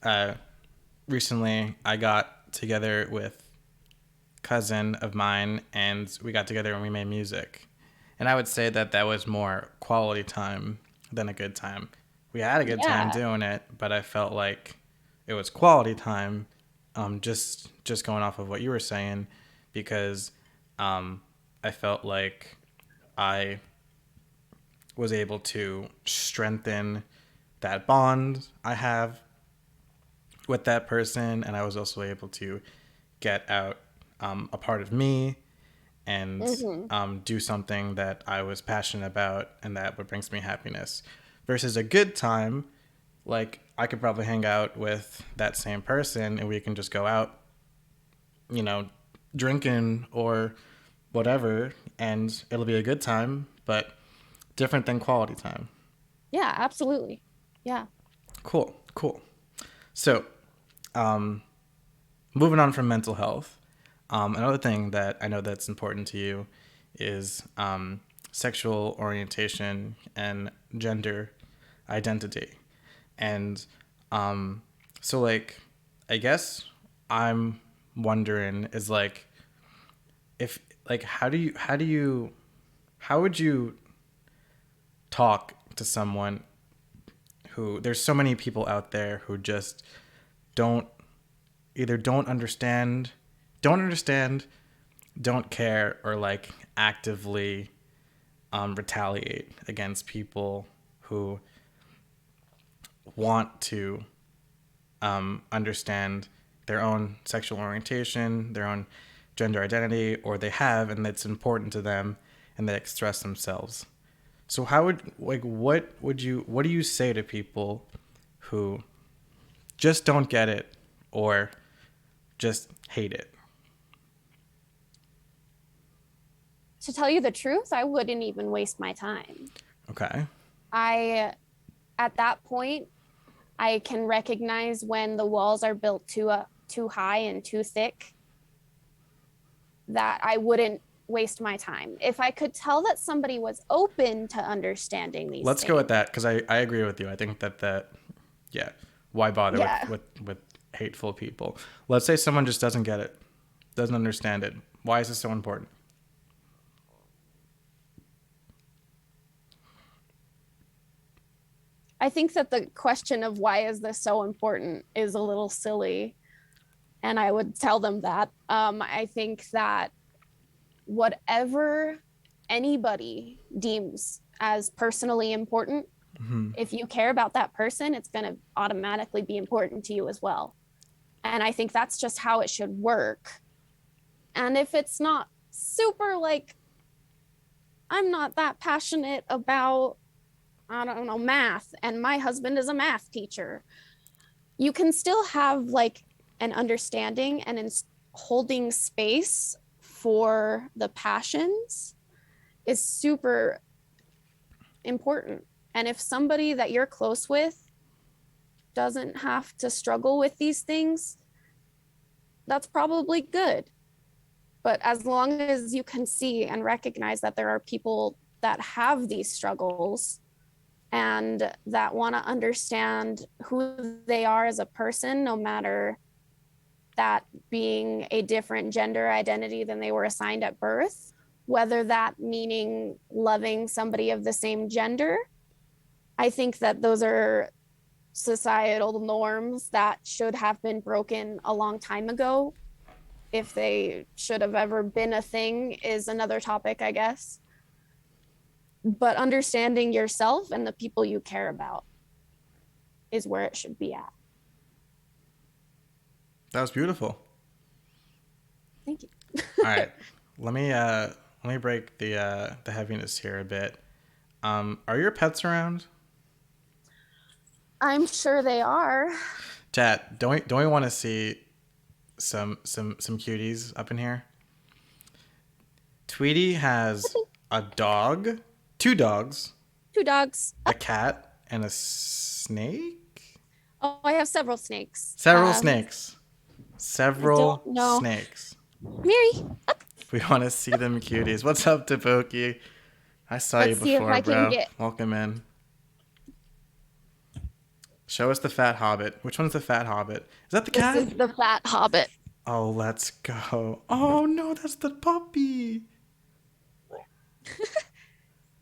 uh, recently I got together with a cousin of mine, and we got together and we made music. And I would say that that was more quality time than a good time. We had a good time Yeah. doing it, but I felt like it was quality time. Just going off of what you were saying, because I felt like I was able to strengthen that bond I have with that person, and I was also able to get out a part of me and Mm-hmm. do something that I was passionate about and that what brings me happiness. Versus a good time, like I could probably hang out with that same person and we can just go out, you know, drinking or whatever, and it'll be a good time, but different than quality time. Yeah, absolutely. Yeah. Cool, cool. So, um, moving on from mental health, another thing that I know that's important to you is sexual orientation and gender identity. And so, like, I guess I'm wondering is like, if, like, how would you talk to someone who, there's so many people out there who just don't, either don't understand, don't care, or like actively retaliate against people who want to understand their own sexual orientation, their own gender identity, or they have, and it's important to them, and they express themselves. So how would, like, what do you say to people who just don't get it or just hate it? To tell you the truth, I wouldn't even waste my time. Okay. I, at that point, I can recognize when the walls are built too high and too thick, that I wouldn't waste my time. If I could tell that somebody was open to understanding these Let's go with things. that because I agree with you. I think that yeah, why bother Yeah. with hateful people? Let's say someone just doesn't get it, doesn't understand it. Why is this so important? I think that the question of why is this so important is a little silly. And I would tell them that. I think that whatever anybody deems as personally important, Hmm. if you care about that person, it's going to automatically be important to you as well. And I think that's just how it should work. And if it's not super like, I'm not that passionate about, I don't know, math, and my husband is a math teacher, you can still have like an understanding and holding space for the passions is super important. And if somebody that you're close with doesn't have to struggle with these things, that's probably good. But as long as you can see and recognize that there are people that have these struggles and that want to understand who they are as a person, no matter that being a different gender identity than they were assigned at birth, whether that meaning loving somebody of the same gender, I think that those are societal norms that should have been broken a long time ago. If they should have ever been a thing is another topic, I guess. But understanding yourself and the people you care about is where it should be at. That was beautiful. Thank you. All right, let me break the heaviness here a bit. Are your pets around? I'm sure they are. Chat, don't we want to see some cuties up in here? Tweety has a dog, two dogs, Two dogs. a cat, and a snake. Oh, I have several snakes. Several snakes. Several don't know. snakes. Mary, up. We want to see them cuties. What's up, Tabuki? I saw Let's you see if before, I can bro. get. Welcome in. Show us the fat hobbit. Which one's the fat hobbit? Is that the cat? This is the fat hobbit. Oh, let's go. Oh no, that's the puppy.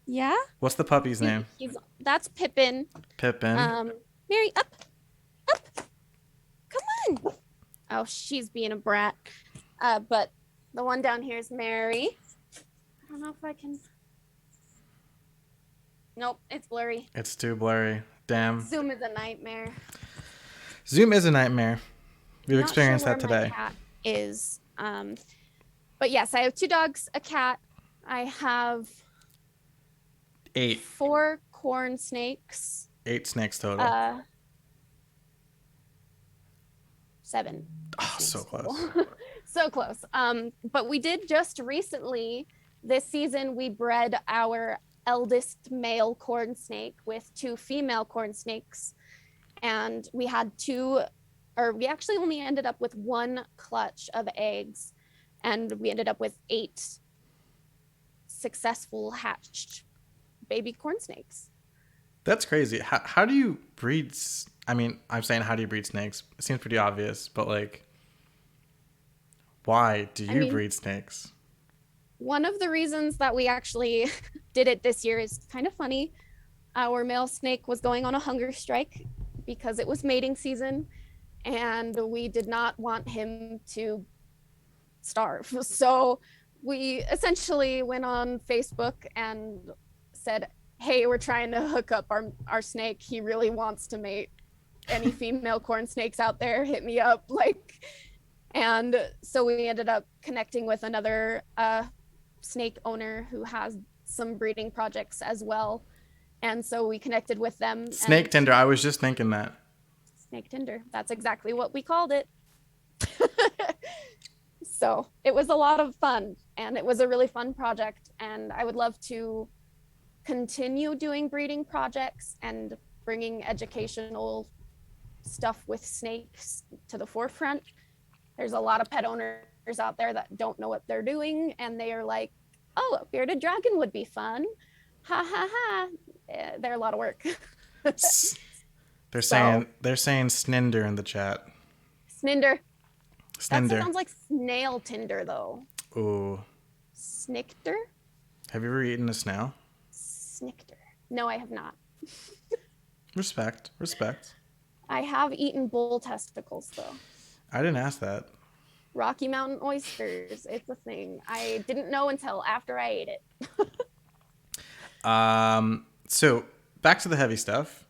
Yeah. What's the puppy's name? That's Pippin. Pippin. Mary, up. Come on. Oh, she's being a brat. But the one down here is Mary. I don't know if I can. Nope, it's blurry. It's too blurry. Damn. Zoom is a nightmare. Zoom is a nightmare. We've Not experienced sure that where today. my cat is. But yes, I have two dogs, a cat. I have 8. 4 corn snakes. 8 snakes total. 7. Oh, so close. So close. But we did just recently, this season, we bred our eldest male corn snake with 2 female corn snakes. And we had 2, or we actually only ended up with 1 clutch of eggs. And we ended up with 8 successful hatched baby corn snakes. That's crazy. How do you breed? I mean, I'm saying how do you breed snakes? It seems pretty obvious, but like, why do you breed snakes? One of the reasons that we actually did it this year is kind of funny. Our male snake was going on a hunger strike because it was mating season, and we did not want him to starve. So we essentially went on Facebook and said, hey, we're trying to hook up our snake. He really wants to mate. Any female corn snakes out there, hit me up. Like, and so we ended up connecting with another snake owner who has some breeding projects as well. And so we connected with them. Snake Tinder. I was just thinking that. Snake Tinder. That's exactly what we called it. So it was a lot of fun, and it was a really fun project. And I would love to continue doing breeding projects and bringing educational stuff with snakes to the forefront. There's a lot of pet owners out there that don't know what they're doing, and they are like, oh, a bearded dragon would be fun. Ha ha ha. They're a lot of work. They're saying sninder in the chat. Sninder. Sninder. That sounds like snail tinder though. Ooh. Snickter? Have you ever eaten a snail? Snickter. No, I have not. Respect. Respect. I have eaten bull testicles though. I didn't ask that. Rocky Mountain oysters. It's a thing. I didn't know until after I ate it. So back to the heavy stuff.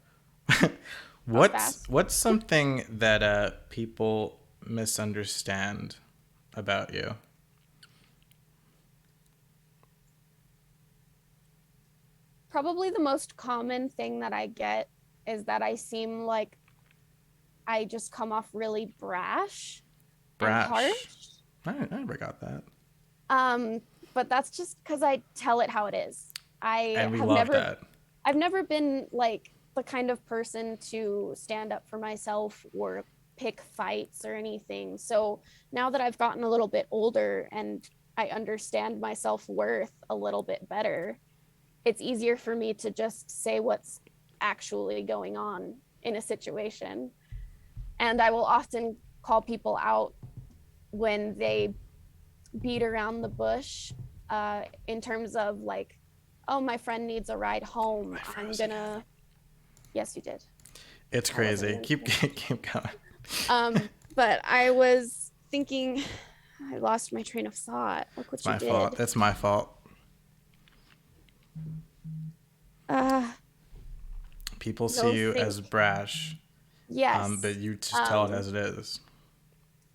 That was what's fast. what's something that people misunderstand about you? Probably the most common thing that I get is that I seem like I just come off really brash and Brash. harsh. I never got that. Um, but that's just because I tell it how it is. I And we have love never that. I've never been like the kind of person to stand up for myself or pick fights or anything. So now that I've gotten a little bit older and I understand my self-worth a little bit better, it's easier for me to just say what's actually going on in a situation. And I will often call people out when they beat around the bush in terms of like, oh, my friend needs a ride home. I I'm froze again. gonna, yes, you did. It's That wasn't crazy. even Keep keep going. But I was thinking, I lost my train of thought. Look It's what you my fault. did. It's my fault. Uh, People see you'll you think, as brash, but yes. you just tell it Um, as it is.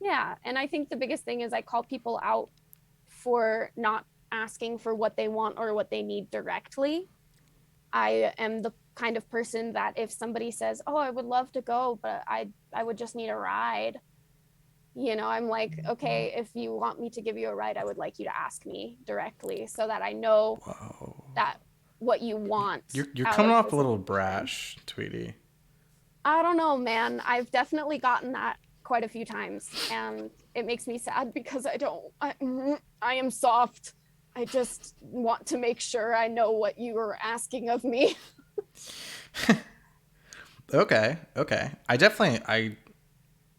yeah. And I think the biggest thing is I call people out for not asking for what they want or what they need directly. I am the kind of person that if somebody says, "Oh, I would love to go, but I would just need a ride." I'm like, "Okay, if you want me to give you a ride, I would like you to ask me directly so that I know Whoa. that what you want You're out coming of off the a little situation." brash, Tweety. I don't know, man. I've definitely gotten that quite a few times, and it makes me sad because I am soft. I just want to make sure I know what you are asking of me. Okay, okay.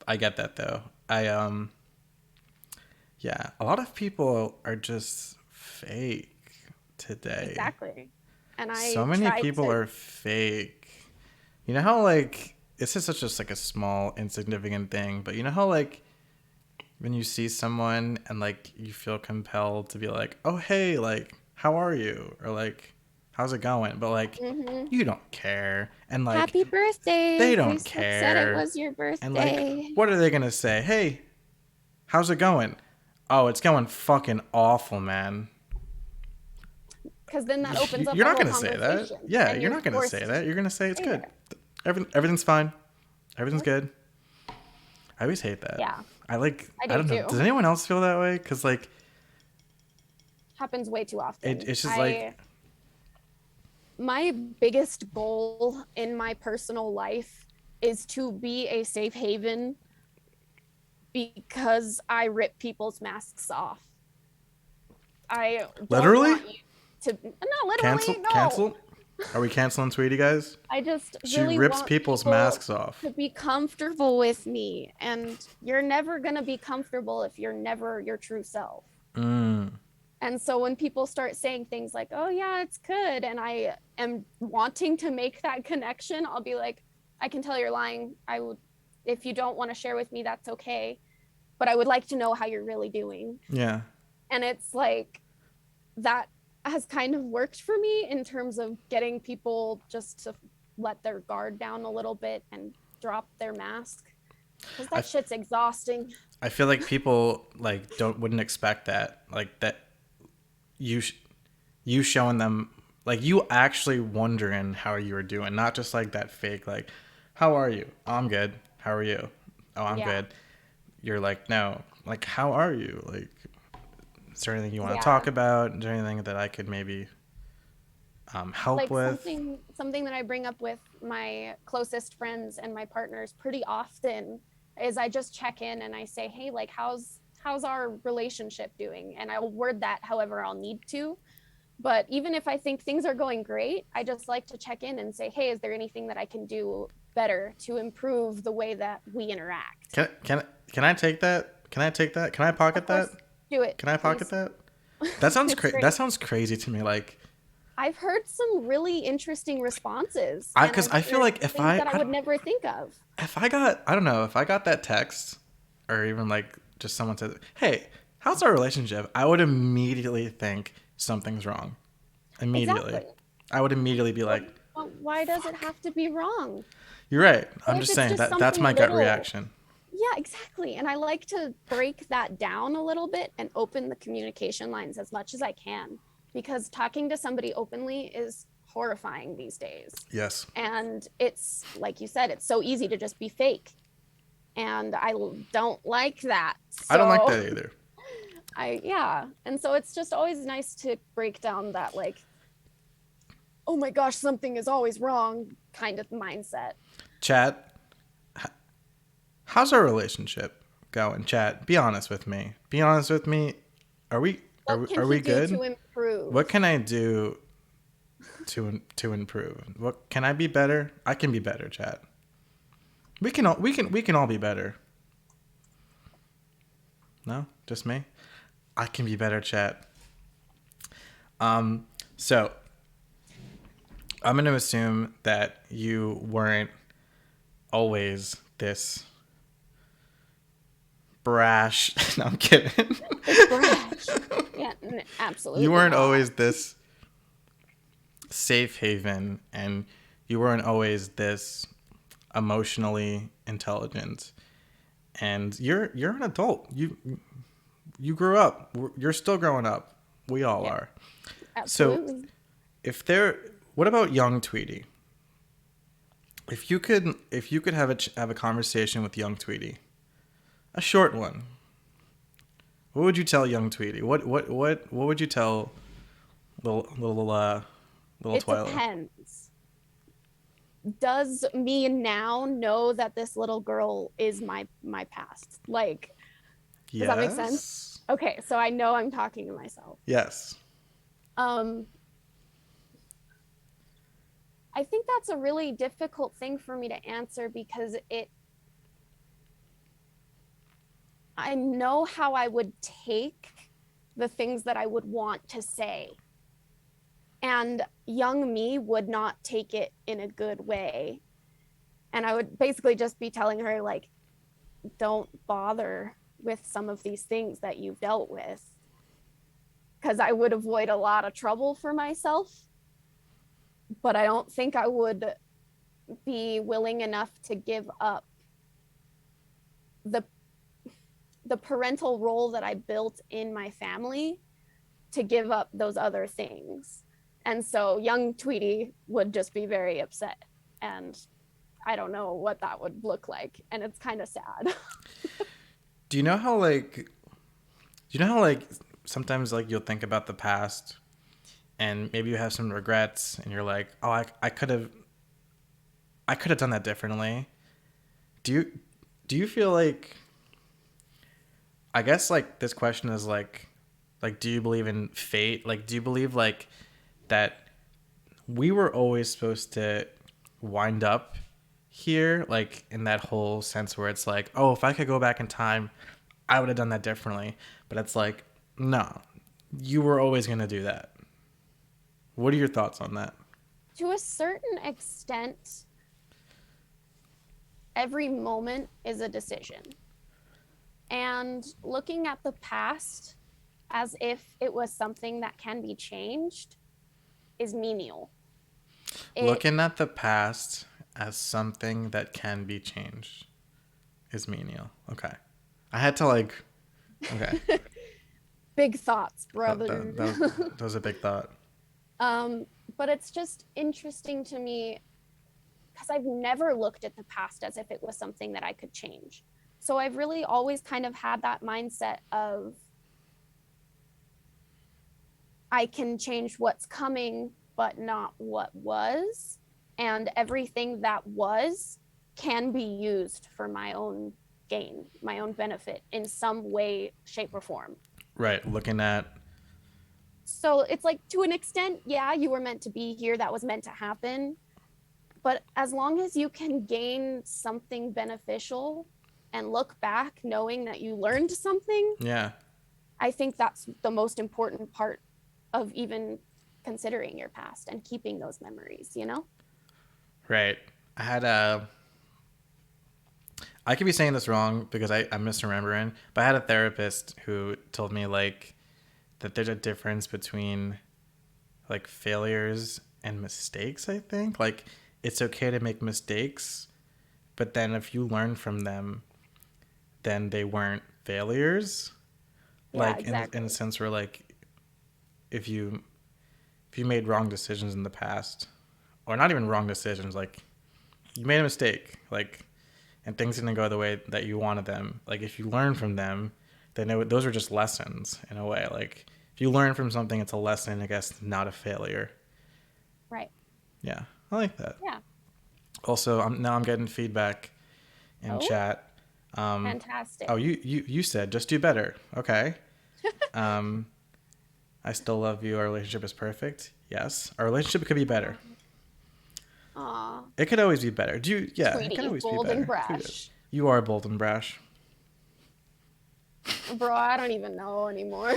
I get that though. Yeah, a lot of people are just fake today. Exactly. And So I many try people to, are fake. You know how like this is such just like a small insignificant thing, but you know how like when you see someone and like you feel compelled to be like, "Oh, hey, like how are you?" or like "How's it going?" but like mm-hmm. you don't care and like Happy birthday. they We don't said it care. was your And like birthday. what are they going to say? "Hey, how's it going?" "Oh, it's going fucking awful, man." Because then that opens up You're a not whole going to say that. conversation Yeah, and you're you're not going to say forced that. You're going to to say it's stay good. there. Everything's fine. Everything's good. I always hate that. Yeah, I I do don't know. Does too. anyone else feel that way? Cuz like Happens way too often. it's just like I My biggest goal in my personal life is to be a safe haven because I rip people's masks off. I don't literally want you to, not literally, no. cancel. Are we canceling Tweety, guys? I just She really rips want people's people masks off. to be comfortable with me. And you're never going to be comfortable if you're never your true self. Mm. And so when people start saying things like, oh, yeah, it's good, and I am wanting to make that connection, I'll be like, I can tell you're lying. If you don't want to share with me, that's okay. But I would like to know how you're really doing. Yeah. And it's like, that has kind of worked for me in terms of getting people just to let their guard down a little bit and drop their mask. Because I that shit's exhausting. I feel like people like don't wouldn't expect that. Like that you sh- you showing them like you actually wondering how you were doing, not just like that fake like how are you? "Oh, I'm good. How are you?" "Oh, I'm Yeah. good." You're like, "No. Like how are you? Like is there anything you want to Yeah. talk about? Is there anything that I could maybe help Like with?" something that I bring up with my closest friends and my partners pretty often is I just check in and I say, "Hey, like how's our relationship doing?" And I'll word that however I'll need to. But even if I think things are going great, I just like to check in and say, "Hey, is there anything that I can do better to improve the way that we interact?" Can I take that? Can I take that? Can I Of pocket that? course, do it, Can I pocket please. that? That sounds It's That great. sounds crazy to me. Like I've heard some really interesting responses, and Because I've I feel heard like if things that I would never think of. I got, I don't know, if I got that text, or even like just someone said, "Hey, how's our relationship?" I would immediately think something's wrong. Immediately, Exactly. I would immediately be like, Well, why does it "Fuck." have to be wrong? You're right. What I'm if just it's saying just that that's something my gut little? reaction. Yeah, exactly. And I like to break that down a little bit and open the communication lines as much as I can, because talking to somebody openly is horrifying these days. Yes, And it's like you said, it's so easy to just be fake. And I don't like that. I don't like So that either. yeah. And so it's just always nice to break down that, like, oh my gosh, something is always wrong kind of mindset. Chat, how's our relationship going? Chat, be honest with me. Be honest with me. Are we What can are he we do good? to What improve? can I do to improve? What can I be better? I can be better, chat. We can all be better. No, just me. I can be better, chat. So I'm gonna assume that you weren't always this brash. No, I'm kidding. This brash. Yeah, You absolutely weren't not. always this safe haven, and you weren't always this emotionally intelligent. And you're an adult. You grew up. You're still growing up. We all Yeah, are. So absolutely. if there, what about young Tweety? If you could have a conversation with young Tweety, a short one, what would you tell young Tweety? What would you tell little It Twyla? depends. Does me now know that this little girl is my past? Like, does that make sense? Yes. Okay, so I know I'm talking to myself. Yes. Um, I think that's a really difficult thing for me to answer because it I know how I would take the things that I would want to say. And young me would not take it in a good way. And I would basically just be telling her, like, don't bother with some of these things that you've dealt with, because I would avoid a lot of trouble for myself. But I don't think I would be willing enough to give up the the parental role that I built in my family to give up those other things. And so young Tweety would just be very upset. And I don't know what that would look like. And it's kind of sad. Do you know how like sometimes like you'll think about the past and maybe you have some regrets and you're like, "Oh, I could have done that differently." Do you do you feel like I guess like this question is like do you believe in fate? Like do you believe like that we were always supposed to wind up here, like in that whole sense where it's like, oh, if I could go back in time, I would have done that differently. But it's like, no, you were always going to do that. What are your thoughts on that? To a certain extent, every moment is a decision. And looking at the past as if it was something that can be changed is menial. It Looking at the past as something that can be changed is menial. Okay. I had to like, okay. big thoughts, That, brother. that, that, was, that was a big thought. um, but it's just interesting to me because I've never looked at the past as if it was something that I could change. So I've really always kind of had that mindset of I can change what's coming, but not what was. And everything that was can be used for my own gain, my own benefit in some way, shape, or form. Right. Looking at, So it's like, to an extent, yeah, you were meant to be here, that was meant to happen. But as long as you can gain something beneficial and look back knowing that you learned something, yeah. I think that's the most important part of even considering your past and keeping those memories, you know? Right. I had a. I could be saying this wrong because I'm misremembering, but I had a therapist who told me like that there's a difference between like failures and mistakes. I think like it's okay to make mistakes, but then if you learn from them, then they weren't failures. Yeah, Like in a exactly. sense where like if you if you made wrong decisions in the past, or not even wrong decisions, like you made a mistake, like and things didn't go the way that you wanted them. Like if you learn from them, then those are just lessons in a way. Like if you learn from something, it's a lesson, I guess, not a failure. Right. Yeah, I like that. Yeah. Also, now I'm getting feedback in Oh, chat. Oh, fantastic. you said just do better. Okay. Um, I still love you. Our relationship is perfect. Yes, our relationship could be better. Aw, It could always be better. Do you? Yeah, it can Tweety, always be bold and better. It could be better. brash. You are bold and brash. Bro, I don't even know anymore.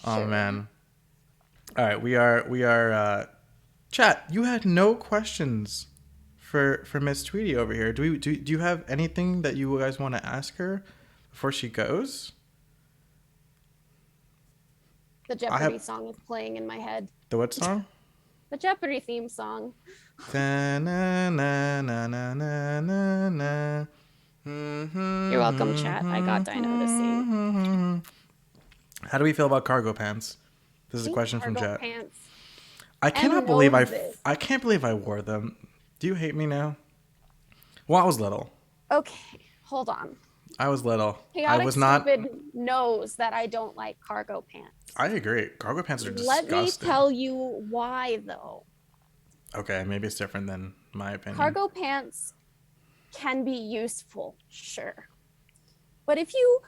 Oh Sure. man. All right, we are chat. You had no questions for Miss Tweety over here. Do you have anything that you guys want to ask her before she goes? The I have Jeopardy song is playing in my head. the what song? The Jeopardy theme song. You're welcome, chat. I got Dino to sing. How do we feel about cargo pants? This is a Pink question from cargo chat. pants. I M cannot believe knows this. I can't believe I wore them. Do you hate me now? Well, I was little. Okay, hold on. I was little. I Chaotic was not. Stupid knows that I don't like cargo pants. I agree. Cargo pants are Let me disgusting. tell you why, though. Okay, maybe it's different than my opinion. Cargo pants can be useful, sure. But if you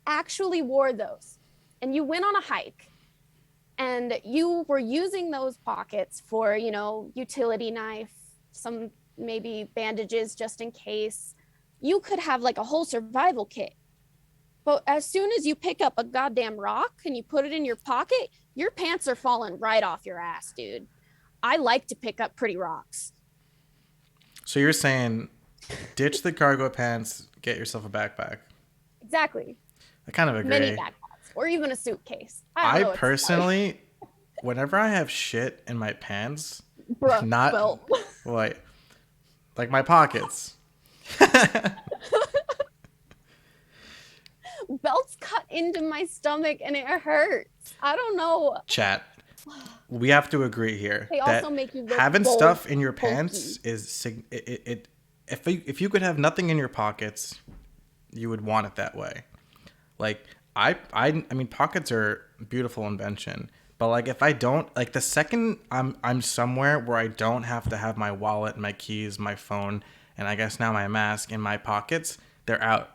actually wore those and you went on a hike and you were using those pockets for, utility knife, some maybe bandages just in case, you could have like a whole survival kit. But as soon as you pick up a goddamn rock and you put it in your pocket, your pants are falling right off your ass, dude. I like to pick up pretty rocks. So you're saying ditch the cargo pants, get yourself a backpack. Exactly. I kind of Mini agree. backpacks or even a suitcase. I don't I know what to tell you. personally, whenever I have shit in my pants, Bruh, not belt. like my pockets. Belts cut into my stomach and it hurts. I don't know. Chat. We have to agree here They also that make you look having bold, stuff in your bulky. pants is it if you could have nothing in your pockets, you would want it that way. Like I mean pockets are a beautiful invention, but like if I don't like the second I'm somewhere where I don't have to have my wallet, my keys, my phone, and I guess now my mask in my pockets, they're out.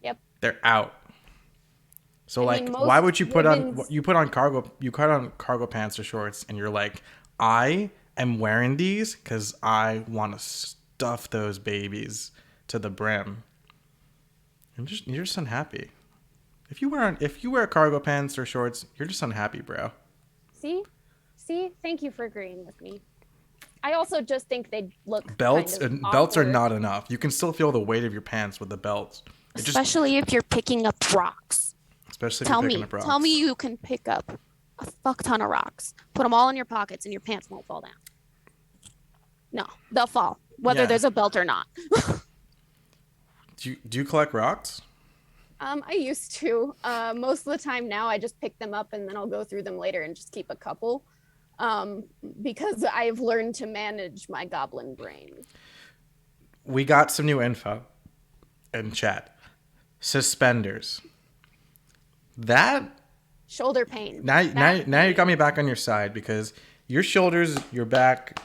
Yep. They're out. So I like, mean, why most would women's you cut on cargo pants or shorts, and you're like, I am wearing these because I want to stuff those babies to the brim. You're just unhappy. If you wear cargo pants or shorts, you're just unhappy, bro. see, see. Thank you for agreeing with me. I also just think they look kind Belts of and belts are awkward, not enough. You can still feel the weight of your pants with the belts. It just, especially if you're picking up rocks. especially if you're Tell picking me, up tell me rocks. you can pick up a fuck ton of rocks, put them all in your pockets, and your pants won't fall down. No, they'll fall, whether Yeah. there's a belt or not. Do you collect rocks? I used to. Most of the time now, I just pick them up and then I'll go through them later and just keep a couple, because I've learned to manage my goblin brain. We got some new info in chat. Suspenders. That Shoulder pain. now you got me back on your side because your shoulders, your back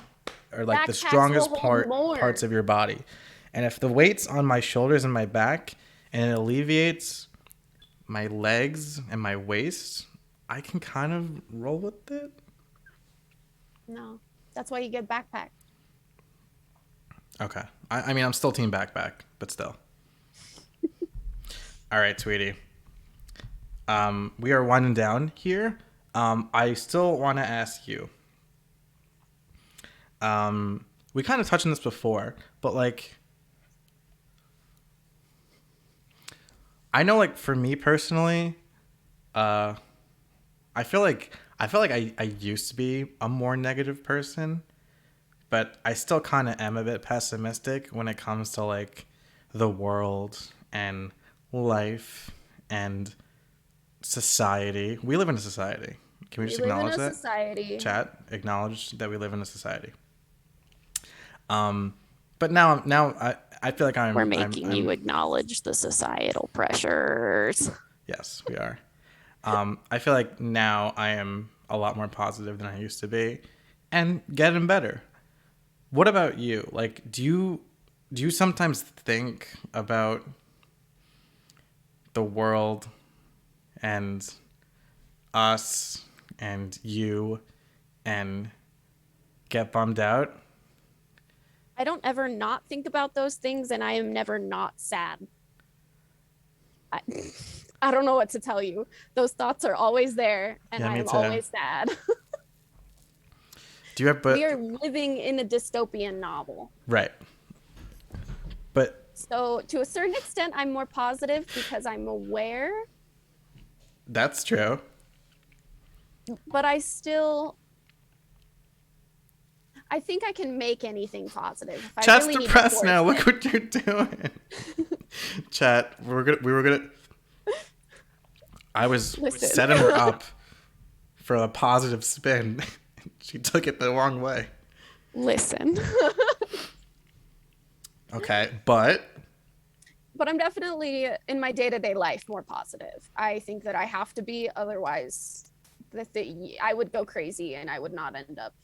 are like the Backpacks will strongest hold more. parts of your body. And if the weight's on my shoulders and my back and it alleviates my legs and my waist, I can kind of roll with it. No, that's why you get backpack. Okay. I mean, I'm still team backpack, but still. All right, sweetie. We are winding down here. I still want to ask you. We kind of touched on this before, but like, I know, like for me personally, uh, I feel like I used to be a more negative person, but I still kind of am a bit pessimistic when it comes to like the world and life and society. We live in a society. Can we We just live in acknowledge a that? society. Chat, acknowledge that we live in a society. Um, but now I feel like We're I'm making you I'm acknowledge the societal pressures. yes, we are. I feel like now I am a lot more positive than I used to be, and getting better. What about you? Like, do you sometimes think about the world and us and you and get bummed out? I don't ever not think about those things, and I am never not sad. I, I don't know what to tell you. Those thoughts are always there, and Yeah, I me am too. always sad. Do you have We but are living in a dystopian novel. right. But So, to a certain extent, I'm more positive because I'm aware, that's true. but I think I can make anything positive if I Chat's really need to depressed force now. it. Look what you're doing. Chat, we were gonna I was Listen. setting her up for a positive spin. She took it the wrong way. Listen. Okay, but But I'm definitely in my day-to-day life more positive. I think that I have to be, otherwise I would go crazy and I would not end up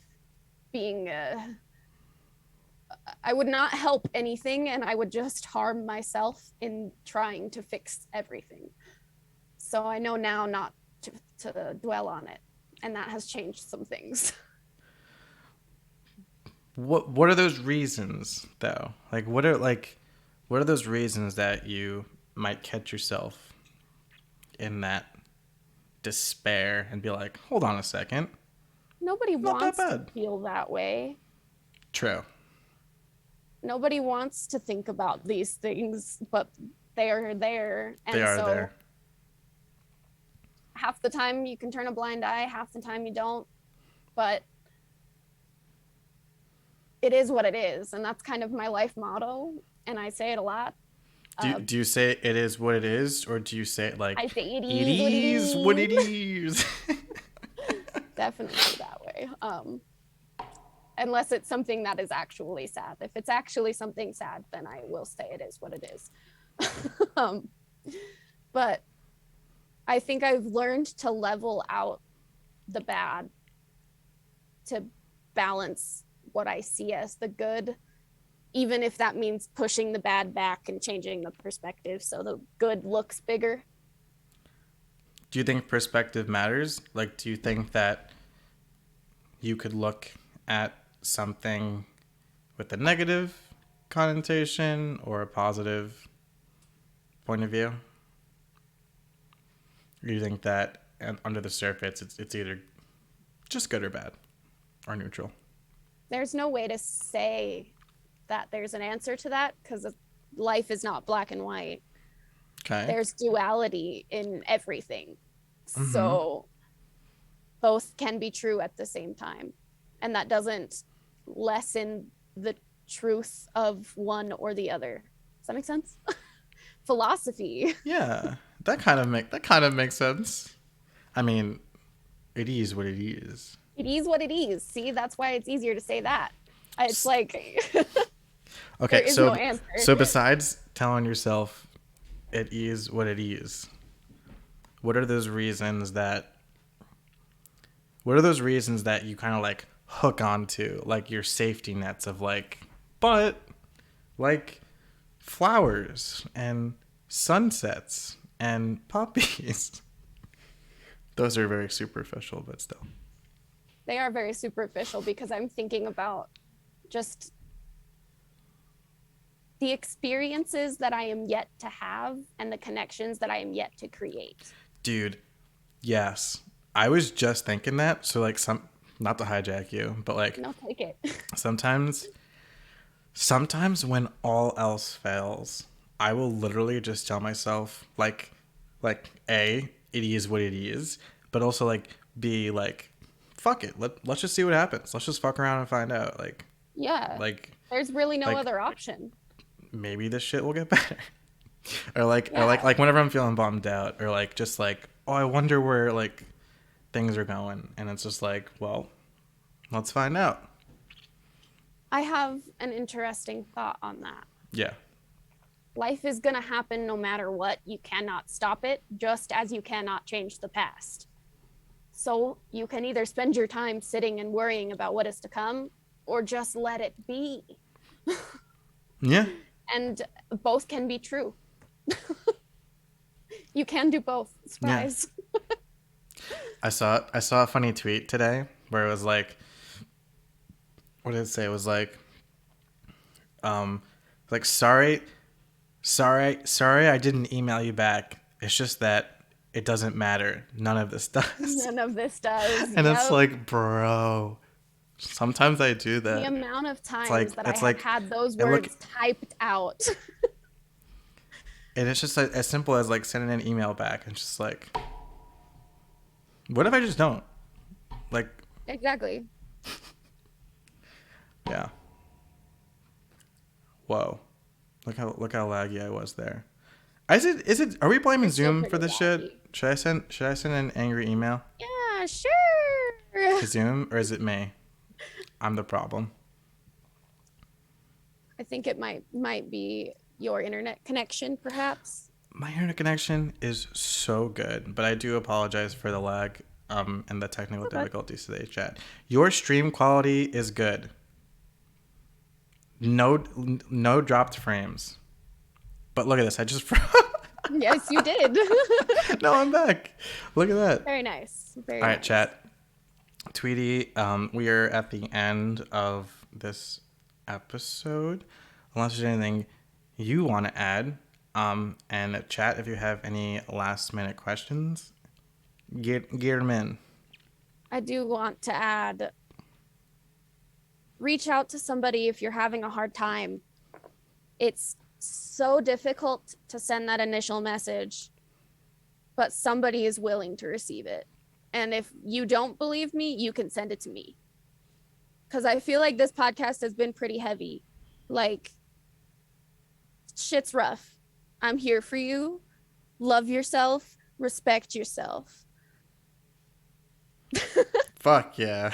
being I would not help anything, and I would just harm myself in trying to fix everything. So I know now not to dwell on it, and that has changed some things. what are those reasons though? What are those reasons that you might catch yourself in that despair and be like, hold on a second, Nobody not that wants to bad. feel that way. True. Nobody wants to think about these things, but they are there. They And are so there. half the time you can turn a blind eye, half the time you don't. But it is what it is. And that's kind of my life motto. And I say it a lot. Do you say it is what it is, or do you say it like I say it it is is what what it it is? definitely that way. Unless it's something that is actually sad. If it's actually something sad, then I will say it is what it is. um, but I think I've learned to level out the bad to balance what I see as the good, even if that means pushing the bad back and changing the perspective so the good looks bigger. Do you think perspective matters? Like, do you think that you could look at something with a negative connotation or a positive point of view? Or do you think that under the surface it's either just good or bad or neutral? There's no way to say that there's an answer to that because life is not black and white. Okay. There's duality in everything. Mm-hmm. So both can be true at the same time. And that doesn't lessen the truth of one or the other. Does that make sense? Philosophy. Yeah, that kind of makes sense. I mean, it is what it is. It is what it is. See, that's why it's easier to say that. It's like there Okay, is no answer. so besides telling yourself it is what it is, what are those reasons that you kind of like hook onto, like your safety nets of like, but like flowers and sunsets and puppies. Those are very superficial, but still. They are very superficial because I'm thinking about just the experiences that I am yet to have and the connections that I am yet to create. Dude, yes. I was just thinking that. So like not to hijack you, but like No, take it. sometimes when all else fails, I will literally just tell myself like A, it is what it is, but also like B, like fuck it. Let's just see what happens. Let's just fuck around and find out. Yeah. Like There's really no like other option. maybe this shit will get better. or Yeah. like whenever I'm feeling bummed out or like just like, oh, I wonder where like things are going, and it's just like, well, let's find out. I have an interesting thought on that. Yeah. Life is going to happen no matter what. You cannot stop it, just as you cannot change the past. So you can either spend your time sitting and worrying about what is to come, or just let it be. Yeah. And both can be true. You can do both. Surprise. Yeah. I saw a funny tweet today where it was like, what did it say? It was like sorry I didn't email you back. It's just that it doesn't matter. None of this does. None of this does. And Yep. it's like, bro, sometimes I do that. The amount of times like- that I it's have like- had those and look- words typed out. And it's just like, as simple as like sending an email back. It's just like, what if I just don't? Like, Exactly. yeah. Whoa. Look how laggy I was there. Is it are we blaming It's still Zoom for pretty this shit? laggy. Should I send an angry email Yeah, sure. to Zoom, or is it me? I'm the problem. I think it might be your internet connection, perhaps. My internet connection is so good, but I do apologize for the lag and the technical Okay. difficulties today, chat. Your stream quality is good. No dropped frames. But look at this. I just Yes, you did. No, I'm back. Look at that. Very nice. Very All right, nice. chat. Tweety, we are at the end of this episode. Unless there's anything you want to add. And chat, if you have any last minute questions, get them in. I do want to add, reach out to somebody if you're having a hard time. It's so difficult to send that initial message, but somebody is willing to receive it. And if you don't believe me, you can send it to me. Because I feel like this podcast has been pretty heavy. Like, shit's rough. I'm here for you. Love yourself. Respect yourself. Fuck yeah.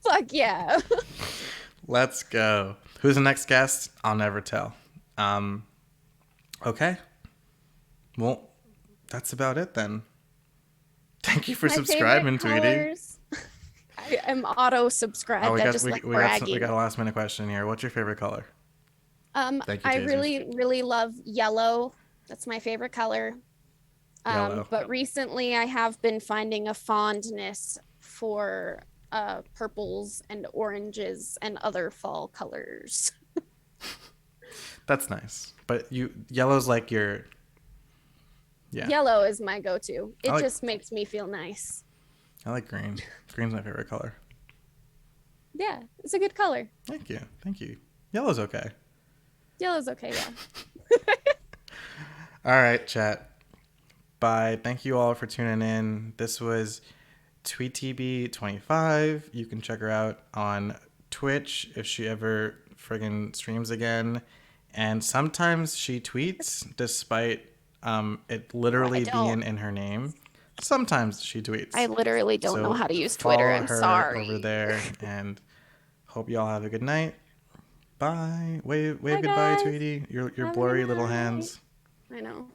Fuck yeah. Let's go. Who's the next guest? I'll never tell. Okay. Well, that's about it then. Thank you for My subscribing, favorite Tweety. colors- I am auto-subscribed. Oh, I just like bragging. we got a last minute question here. What's your favorite color? Thank you, I Tasers. really love yellow. That's my favorite color. Yellow. But recently I have been finding a fondness for purples and oranges and other fall colors. That's nice. But yellow's like your... Yeah. Yellow is my go-to. It like- just makes me feel nice. I like green. Green's my favorite color. Yeah, it's a good color. Thank you. Thank you. Yellow's okay. Yellow's okay, yeah. All right, chat. Bye. Thank you all for tuning in. This was tweetiebee25. You can check her out on Twitch if she ever friggin' streams again. And sometimes she tweets despite it literally I don't. being in her name. Sometimes she tweets. I literally don't So know how to use Twitter. follow I'm her sorry. over there, and hope you all have a good night. Bye. Wave Bye, goodbye, guys. Tweety. Your Have a blurry good little night. hands. I know.